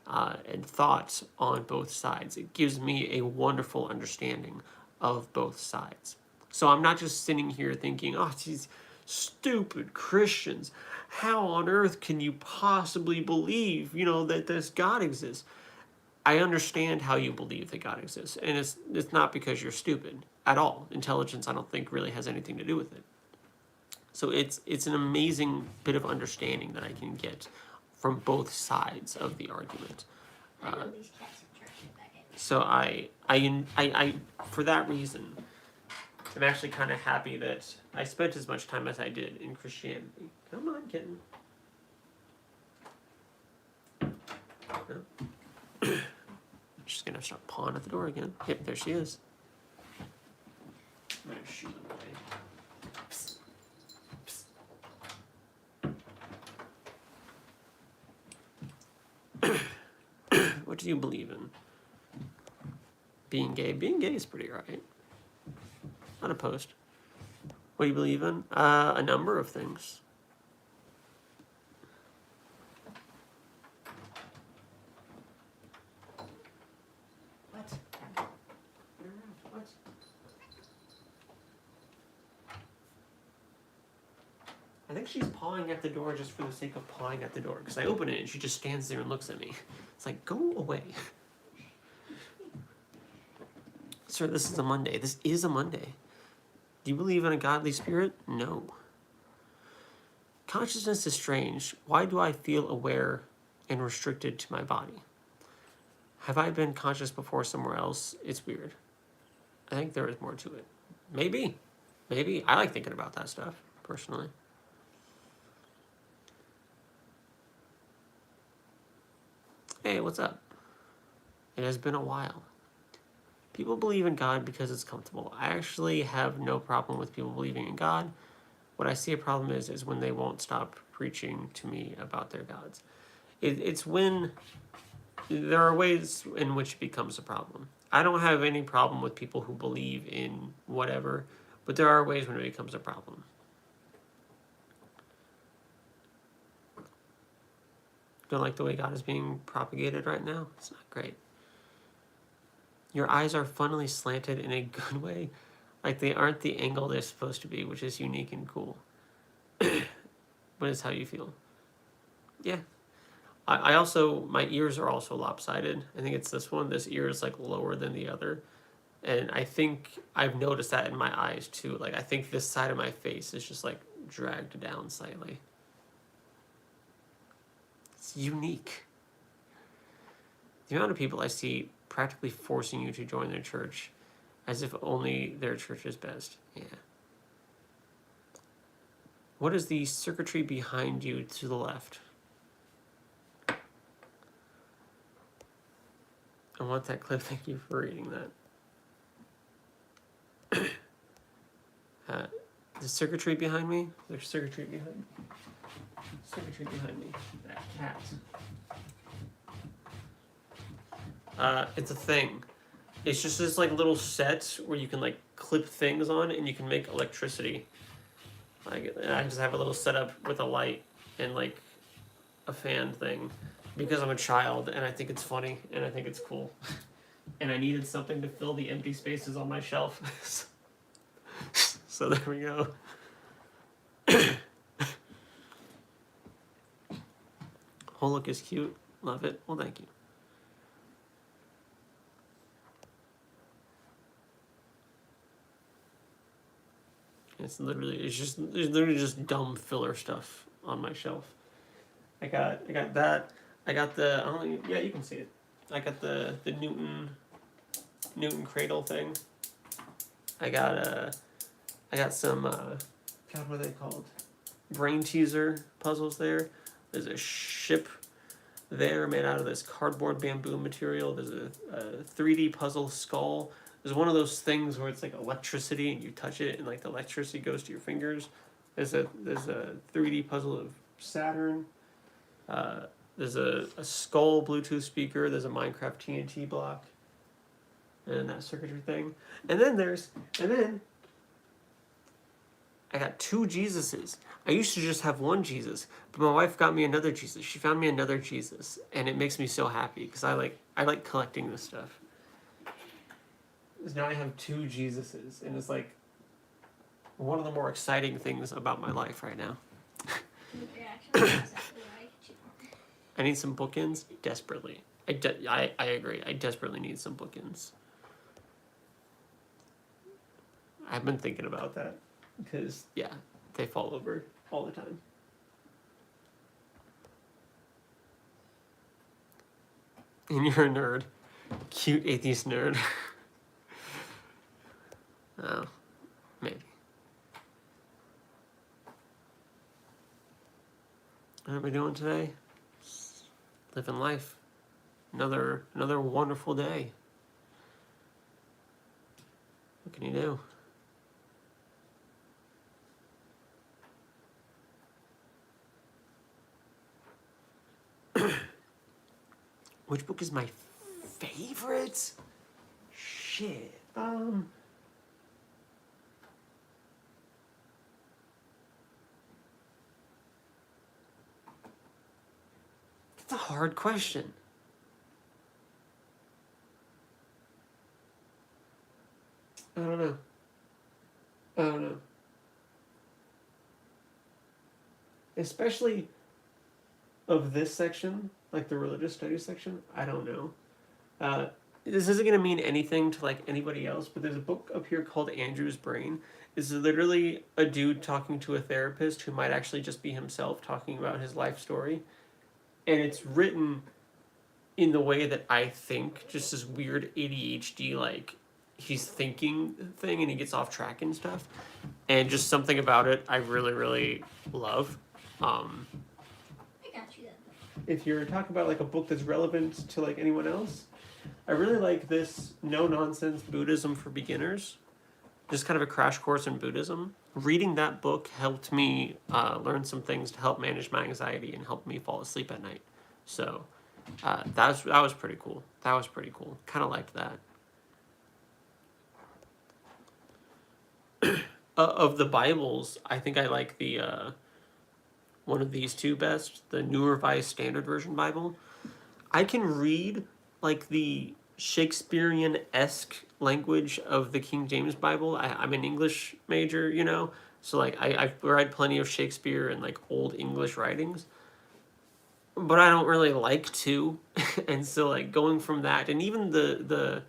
[SPEAKER 1] and thought on both sides, it gives me a wonderful understanding of both sides. So I'm not just sitting here thinking, oh, these stupid Christians, how on earth can you possibly believe, you know, that this God exists? I understand how you believe that God exists, and it's not because you're stupid at all. Intelligence, I don't think, really has anything to do with it. So it's an amazing bit of understanding that I can get from both sides of the argument.
[SPEAKER 2] I know these cats are trying back in.
[SPEAKER 1] So I for that reason, I'm actually kind of happy that I spent as much time as I did in Christianity. Come on, kitten. No. She's gonna start pawing at the door again. Yep, there she is. I'm gonna shoot them away. Psst. Psst. What do you believe in? Being gay? Being gay is pretty alright. Not opposed. What do you believe in? A number of things.
[SPEAKER 2] What?
[SPEAKER 1] What? I think she's pawing at the door just for the sake of pawing at the door. Because I open it and she just stands there and looks at me. It's like, go away. Sir, this is a Monday. This is a Monday. Do you believe in a godly spirit? No. Consciousness is strange. Why do I feel aware and restricted to my body? Have I been conscious before somewhere else? It's weird. I think there is more to it. Maybe. Maybe. I like thinking about that stuff, personally. Hey, what's up? It has been a while. People believe in God because it's comfortable. I actually have no problem with people believing in God. What I see a problem is when they won't stop preaching to me about their gods. It's when there are ways in which it becomes a problem. I don't have any problem with people who believe in whatever, but there are ways when it becomes a problem. Don't like the way God is being propagated right now? It's not great. Your eyes are funnily slanted in a good way, like they aren't the angle they're supposed to be, which is unique and cool. But it's how you feel. Yeah. I also, my ears are also lopsided. I think it's this one. This ear is like lower than the other. And I think I've noticed that in my eyes too. Like I think this side of my face is just like dragged down slightly. It's unique. The amount of people I see practically forcing you to join their church as if only their church is best. Yeah. What is the circuitry behind you to the left? I want that clip. Thank you for reading that. The circuitry behind me? There's circuitry behind me. Circuitry behind me. That cat. It's a thing. It's just this like little set where you can like clip things on and you can make electricity. Like I just have a little setup with a light and like a fan thing because I'm a child and I think it's funny and I think it's cool. And I needed something to fill the empty spaces on my shelf. So there we go. Whole look is cute. Love it. Well, thank you. It's literally just dumb filler stuff on my shelf. I got that. I got the yeah, you can see it. I got the Newton cradle thing. I got some God, what are they called? Brain teaser puzzles there. There's a ship there made out of this cardboard bamboo material. There's a 3D puzzle skull. There's one of those things where it's like electricity and you touch it and like the electricity goes to your fingers. There's a 3D puzzle of Saturn. There's a skull Bluetooth speaker. There's a Minecraft TNT block. And that circuitry thing. And then I got two Jesuses. I used to just have one Jesus, but my wife got me another Jesus. She found me another Jesus, and it makes me so happy because I like collecting this stuff. Now I have two Jesuses, and it's like one of the more exciting things about my life right now. I need some bookends desperately. I agree. I desperately need some bookends. I've been thinking about that because yeah, they fall over all the time. And you're a nerd, cute atheist nerd. Oh, maybe. What are we doing today? Living life. Another wonderful day. What can you do? Which book is my favorite? Shit. That's a hard question. I don't know. Especially of this section, like the religious studies section, I don't know. This isn't going to mean anything to like anybody else, but there's a book up here called Andrew's Brain. It's literally a dude talking to a therapist who might actually just be himself talking about his life story. And it's written in the way that I think, just this weird ADHD, like, he's thinking thing and he gets off track and stuff. And just something about it I really, really love.
[SPEAKER 2] I got you then.
[SPEAKER 1] If you're talking about like a book that's relevant to like anyone else, I really like this No Nonsense Buddhism for Beginners. Just kind of a crash course in Buddhism. Reading that book helped me learn some things to help manage my anxiety and help me fall asleep at night. So that was pretty cool. That was pretty cool. Kind of liked that. Of the Bibles, I think I like the one of these two best, the New Revised Standard Version Bible. I can read like the Shakespearean-esque language of the King James Bible. I'm an English major, you know, so like I've read plenty of Shakespeare and like old English writings, but I don't really like to, and so like going from that, and even the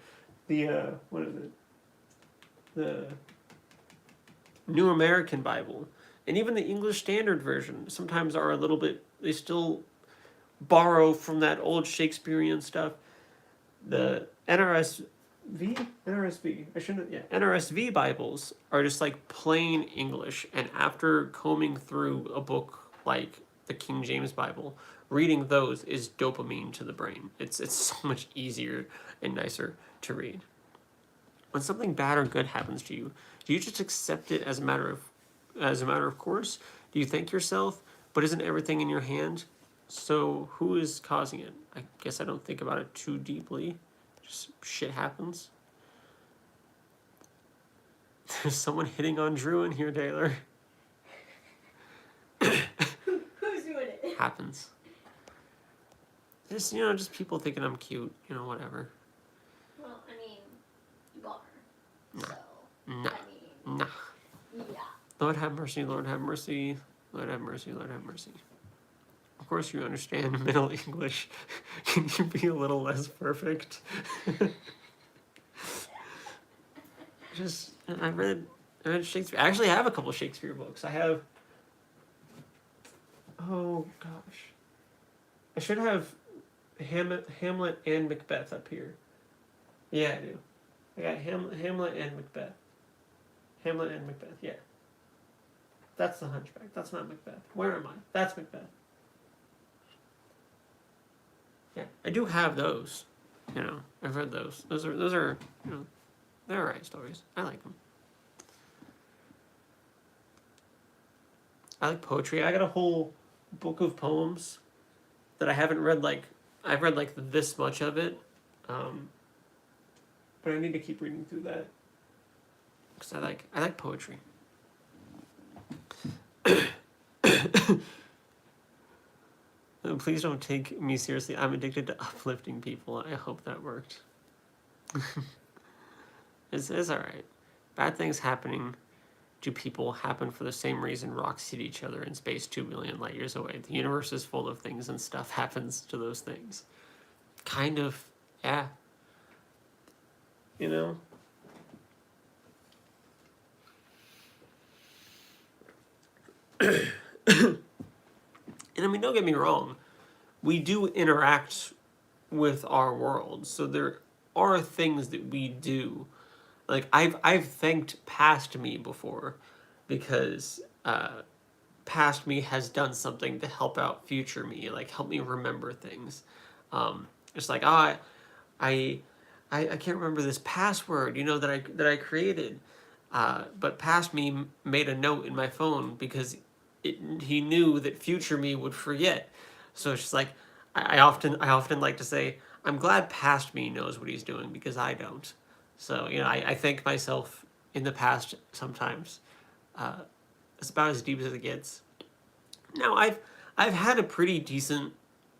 [SPEAKER 1] what is it, the New American Bible, and even the English Standard Version sometimes are a little bit, they still borrow from that old Shakespearean stuff. The NRSV Bibles are just like plain English, and after combing through a book like the King James Bible, reading those is dopamine to the brain. It's so much easier and nicer to read. When something bad or good happens to you, do you just accept it as a matter of course? Do you thank yourself, but isn't everything in your hand? So who is causing it? I guess I don't think about it too deeply. Just shit happens. There's someone hitting on Drew in here, Taylor.
[SPEAKER 2] Who's doing it?
[SPEAKER 1] Happens. Just people thinking I'm cute, whatever.
[SPEAKER 2] Well, I mean, you are.
[SPEAKER 1] Nah.
[SPEAKER 2] So,
[SPEAKER 1] Nah.
[SPEAKER 2] I mean,
[SPEAKER 1] Nah.
[SPEAKER 2] yeah.
[SPEAKER 1] Lord have mercy, Lord have mercy, Lord have mercy, Lord have mercy. Of course you understand Middle English. Can you be a little less perfect? I read Shakespeare. I actually have a couple Shakespeare books. I have, oh gosh. I should have Hamlet and Macbeth up here. Yeah, I do. I got Hamlet and Macbeth. Hamlet and Macbeth, yeah. That's the Hunchback. That's not Macbeth. Where am I? That's Macbeth. Yeah, I do have those. I've read those. Those are they're alright stories. I like them. I like poetry. I got a whole book of poems that I haven't read. I've read this much of it, but I need to keep reading through that because I like poetry. Please don't take me seriously. I'm addicted to uplifting people. I hope that worked. It's alright. Bad things happening to people happen for the same reason rocks hit each other in space 2 billion light years away. The universe is full of things and stuff happens to those things. Kind of, yeah. And I mean, don't get me wrong, we do interact with our world, so there are things that we do. Like I've thanked past me before, because past me has done something to help out future me, like help me remember things. It's like I can't remember this password, that I created, but past me made a note in my phone because he knew that future me would forget. So it's just like I often like to say, I'm glad past me knows what he's doing because I don't. So I thank myself in the past sometimes. It's about as deep as it gets. Now I've had a pretty decent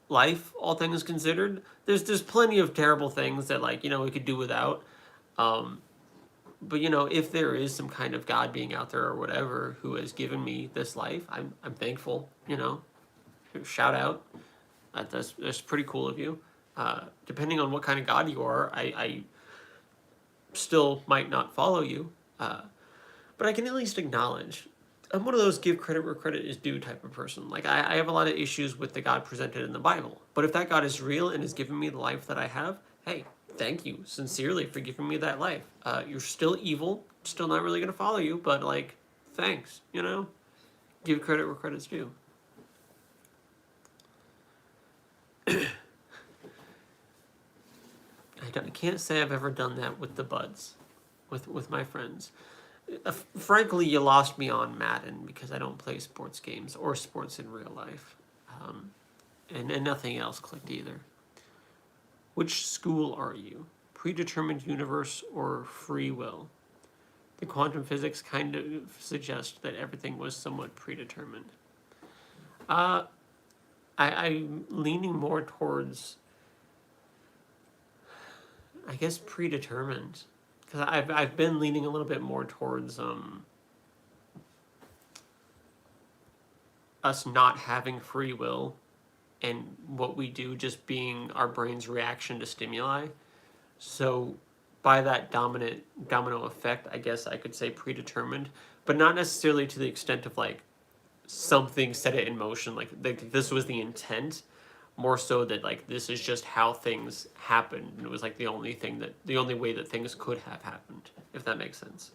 [SPEAKER 1] life, all things considered. There's plenty of terrible things that we could do without. But if there is some kind of God being out there or whatever who has given me this life, I'm thankful. Shout out. That's pretty cool of you. Depending on what kind of God you are, I still might not follow you, but I can at least acknowledge I'm one of those give credit where credit is due type of person. Like, I have a lot of issues with the God presented in the Bible. But if that God is real and is giving me the life that I have, hey, thank you sincerely for giving me that life. You're still evil, still not really going to follow you, but, like, thanks, you know? Give credit where credit's due. I can't say I've ever done that with the buds, with my friends. Frankly, you lost me on Madden because I don't play sports games or sports in real life. And nothing else clicked either. Which school are you? Predetermined universe or free will? The quantum physics kind of suggests that everything was somewhat predetermined. I'm leaning more towards, I guess, predetermined. Because I've been leaning a little bit more towards us not having free will and what we do just being our brain's reaction to stimuli. So by that domino effect, I guess I could say predetermined, but not necessarily to the extent of like something set it in motion, like this was the intent, more so that like this is just how things happened, and it was like the only way that things could have happened, if that makes sense.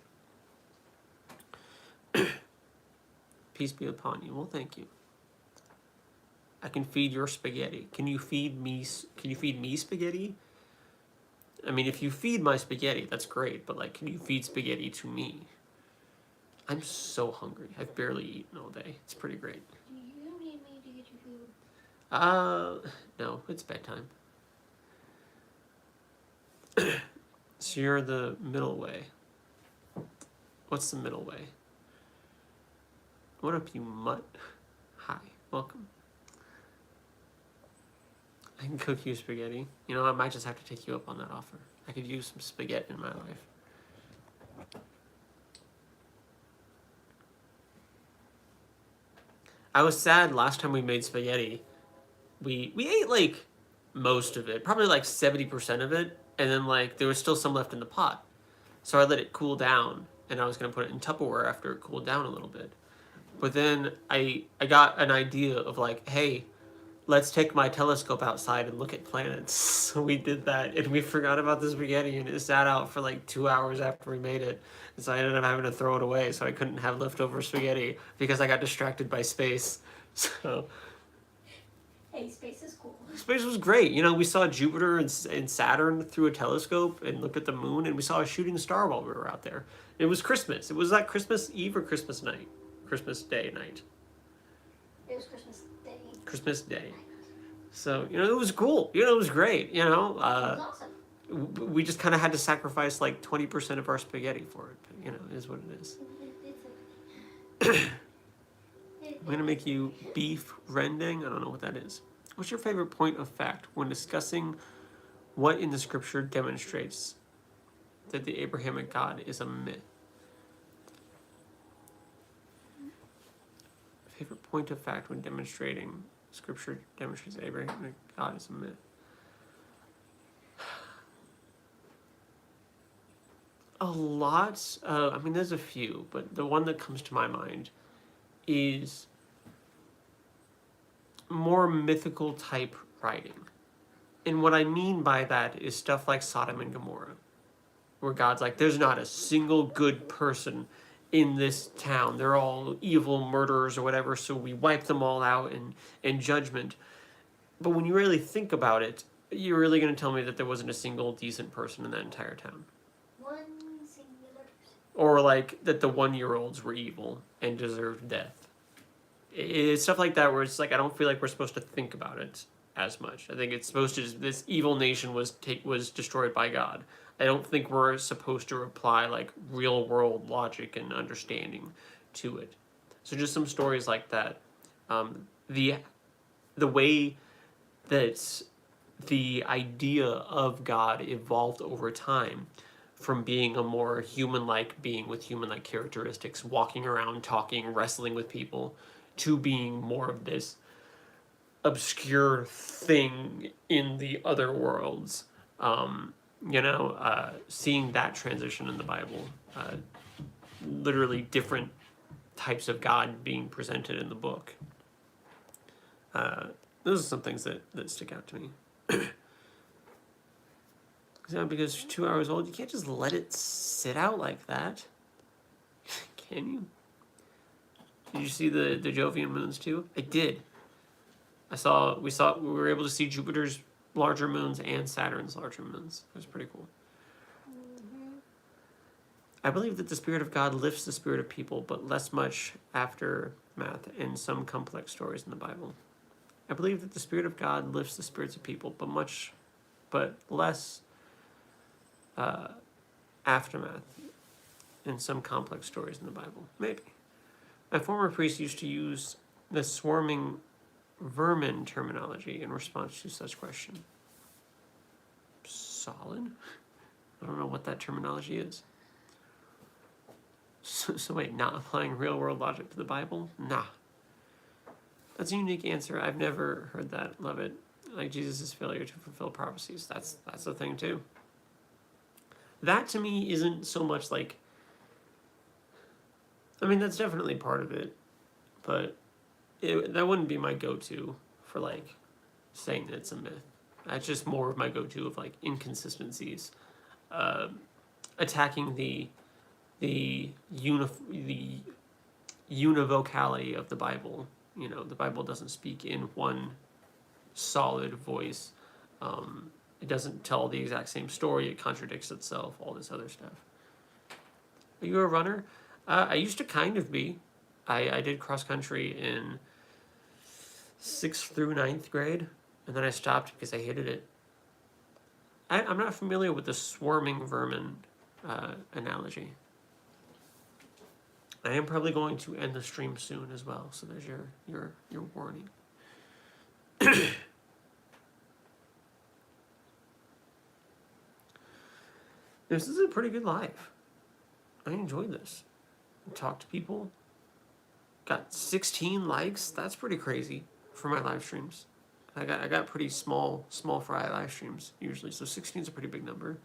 [SPEAKER 1] Peace be upon you. Well, thank you. I can feed your spaghetti. Can you feed me spaghetti? I mean, if you feed my spaghetti, that's great, but like, can you feed spaghetti to me? I'm so hungry. I've barely eaten all day. It's pretty great.
[SPEAKER 2] You don't need me to get you food.
[SPEAKER 1] No, it's bedtime. So you're the middle way. What's the middle way? What up, you mutt? Hi, welcome. I can cook you spaghetti. You know, I might just have to take you up on that offer. I could use some spaghetti in my life. I was sad last time we made spaghetti. We ate like most of it, probably like 70% of it, and then like there was still some left in the pot. So I let it cool down, and I was gonna put it in Tupperware after it cooled down a little bit. But then I got an idea of like, hey, let's take my telescope outside and look at planets. So we did that, and we forgot about the spaghetti, and it sat out for like 2 hours after we made it. And so I ended up having to throw it away, so I couldn't have leftover spaghetti because I got distracted by space. So
[SPEAKER 2] Hey, space is cool.
[SPEAKER 1] space was great. You know, we saw Jupiter and Saturn through a telescope and looked at the moon, and we saw a shooting star while we were out there. It was Christmas. It was like Christmas Eve or Christmas night? Christmas Day night.
[SPEAKER 2] It was Christmas Day.
[SPEAKER 1] Christmas Day. So, you know, it was cool. You know, it was great. You know,
[SPEAKER 2] It was awesome.
[SPEAKER 1] we just kind of had to sacrifice like 20% of our spaghetti for it. But, you know, it is what it is. I'm going to make you beef rendang. I don't know what that is. What's your favorite point of fact when discussing what in the scripture demonstrates that the Abrahamic God is a myth? Favorite point of fact when demonstrating scripture demonstrates that Abrahamic God is a myth? A lot. I mean, there's a few, but the one that comes to my mind is more mythical type writing. And what I mean by that is stuff like Sodom and Gomorrah, where God's like, there's not a single good person in this town. They're all evil murderers or whatever, so we wipe them all out in judgment. But when you really think about it, you're really going to tell me that there wasn't a single decent person in that entire town.
[SPEAKER 2] One singular person.
[SPEAKER 1] Or like that the 1-year-olds were evil and deserved death. It's stuff like that where it's like, I don't feel like we're supposed to think about it as much. I think it's supposed to just, this evil nation was destroyed by God. I don't think we're supposed to apply like real world logic and understanding to it. So just some stories like that. The way that the idea of God evolved over time from being a more human-like being with human-like characteristics, walking around, talking, wrestling with people, to being more of this obscure thing in the other worlds. Seeing that transition in the Bible, literally different types of God being presented in the book. Those are some things that stick out to me. Because 2 hours old, you can't just let it sit out like that. Can you? Did you see the Jovian moons too? I did. We were able to see Jupiter's larger moons and Saturn's larger moons. It was pretty cool. I believe that the Spirit of God lifts the spirit of people, but less much aftermath in some complex stories in the Bible. I believe that the Spirit of God lifts the spirits of people, but less aftermath in some complex stories in the Bible. Maybe. My former priest used to use the swarming vermin terminology in response to such question. Solid? I don't know what that terminology is. So wait, not applying real world logic to the Bible? Nah. That's a unique answer. I've never heard that. Love it. Like Jesus' failure to fulfill prophecies. That's the thing too. That to me isn't so much like, I mean, that's definitely part of it, but that wouldn't be my go-to for like saying that it's a myth. That's just more of my go-to of like inconsistencies, attacking the univocality of the Bible. You know, the Bible doesn't speak in one solid voice. It doesn't tell the exact same story. It contradicts itself, all this other stuff. Are you a runner? I used to kind of be. I did cross country in 6th through 9th grade, and then I stopped because I hated it. I'm not familiar with the swarming vermin analogy. I am probably going to end the stream soon as well, so there's your warning. This is a pretty good live. I enjoyed this. Talked to people. Got 16 likes. That's pretty crazy for my live streams. I got pretty small fry live streams usually, so 16 is a pretty big number.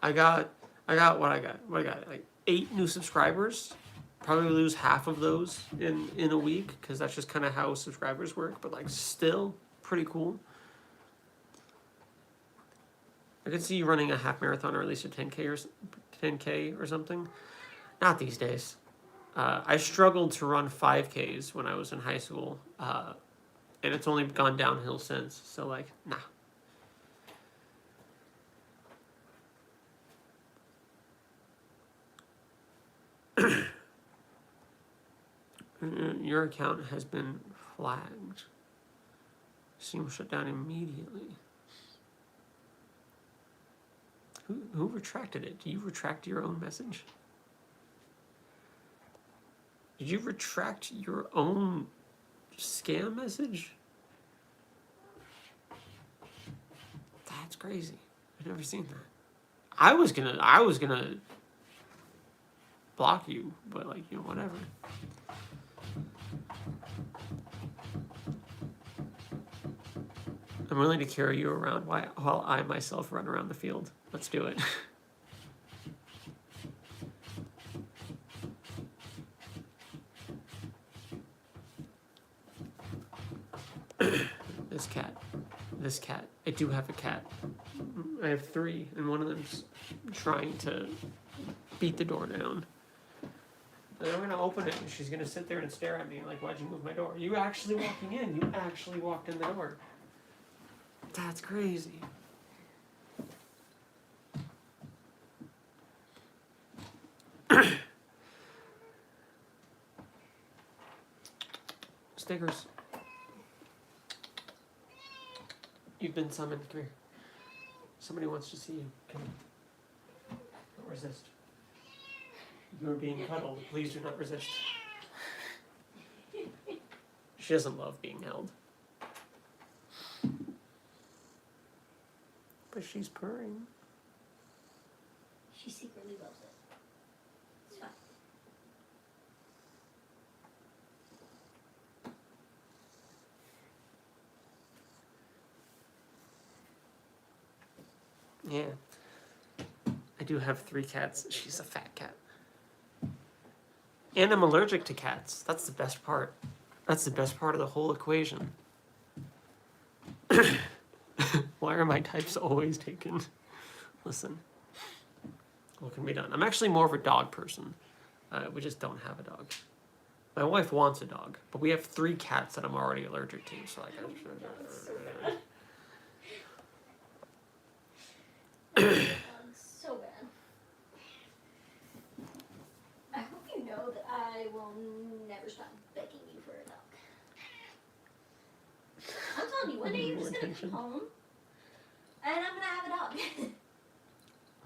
[SPEAKER 1] I got like 8 new subscribers. Probably lose half of those in a week because that's just kind of how subscribers work. But like, still pretty cool. I could see you running a half marathon or at least a 10K or something. Not these days. I struggled to run 5Ks when I was in high school, and it's only gone downhill since. So like, nah. Your account has been flagged. Stream shut down immediately. Who retracted it? Do you retract your own message? Did you retract your own scam message? That's crazy. I've never seen that. I was gonna block you, but like, you know, whatever. I'm willing to carry you around while I myself run around the field. Let's do it. This cat. I do have a cat. I have 3, and one of them's trying to beat the door down. And I'm gonna open it, and she's gonna sit there and stare at me like, "Why'd you move my door? You actually walking in? You actually walked in the door." That's crazy. Stickers. You've been summoned. Come here. Somebody wants to see you. Come on. Don't resist. You are being cuddled. Please do not resist. She doesn't love being held. But she's purring.
[SPEAKER 2] She secretly loves it. It's fine.
[SPEAKER 1] Yeah. I do have 3 cats. She's a fat cat. And I'm allergic to cats. That's the best part. That's the best part of the whole equation. Why are my types always taken? Listen, what can be done? I'm actually more of a dog person. We just don't have a dog. My wife wants a dog, but we have 3 cats that I'm already allergic to. So like,
[SPEAKER 2] That's so bad. So bad. I hope you know that I will never stop begging you for a dog. I'm telling you, one day you're just gonna come home, and I'm gonna have a dog.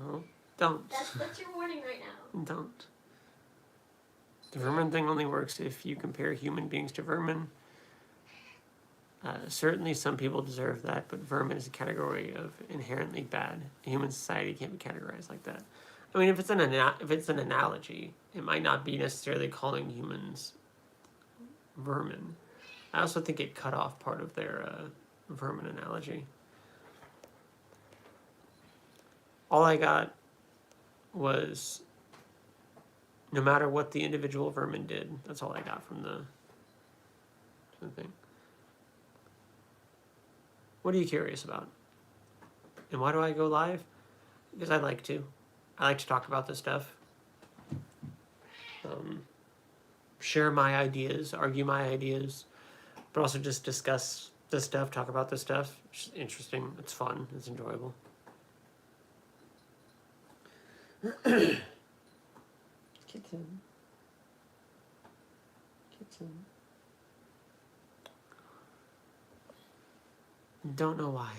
[SPEAKER 1] Oh, don't.
[SPEAKER 2] That's your warning right now.
[SPEAKER 1] Don't. The vermin thing only works if you compare human beings to vermin. Certainly some people deserve that, but vermin is a category of inherently bad. Human society can't be categorized like that. I mean, if it's an analogy, it might not be necessarily calling humans vermin. I also think it cut off part of their vermin analogy. All I got was, no matter what the individual vermin did, that's all I got from the thing. What are you curious about? And why do I go live? Because I like to. I like to talk about this stuff. Share my ideas, argue my ideas, but also just discuss this stuff, talk about this stuff. It's interesting, it's fun, it's enjoyable. Kitten. Kitten. Don't know why.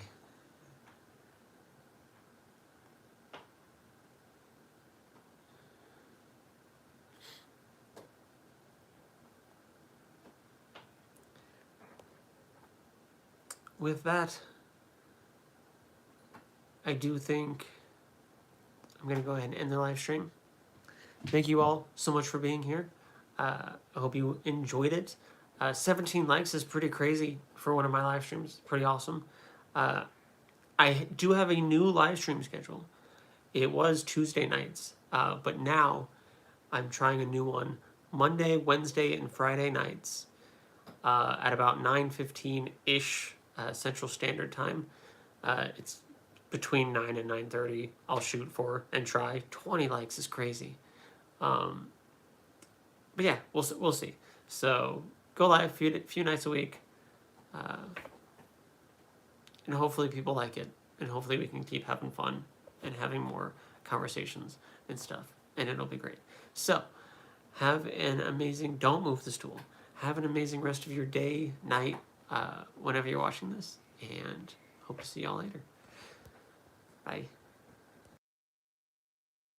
[SPEAKER 1] With that, I do think I'm going to go ahead and end the live stream. Thank you all so much for being here. I hope you enjoyed it. 17 likes is pretty crazy for one of my live streams. Pretty awesome. I do have a new live stream schedule. It was Tuesday nights, but now I'm trying a new one. Monday, Wednesday, and Friday nights at about 9:15-ish Central Standard Time. It's between 9 and 9:30. I'll shoot for and try. 20 likes is crazy. But yeah, we'll see. So go live a few nights a week. And hopefully people like it. And hopefully we can keep having fun and having more conversations and stuff. And it'll be great. So have an amazing, don't move the stool. Have an amazing rest of your day, night, whenever you're watching this. And hope to see y'all later. Bye.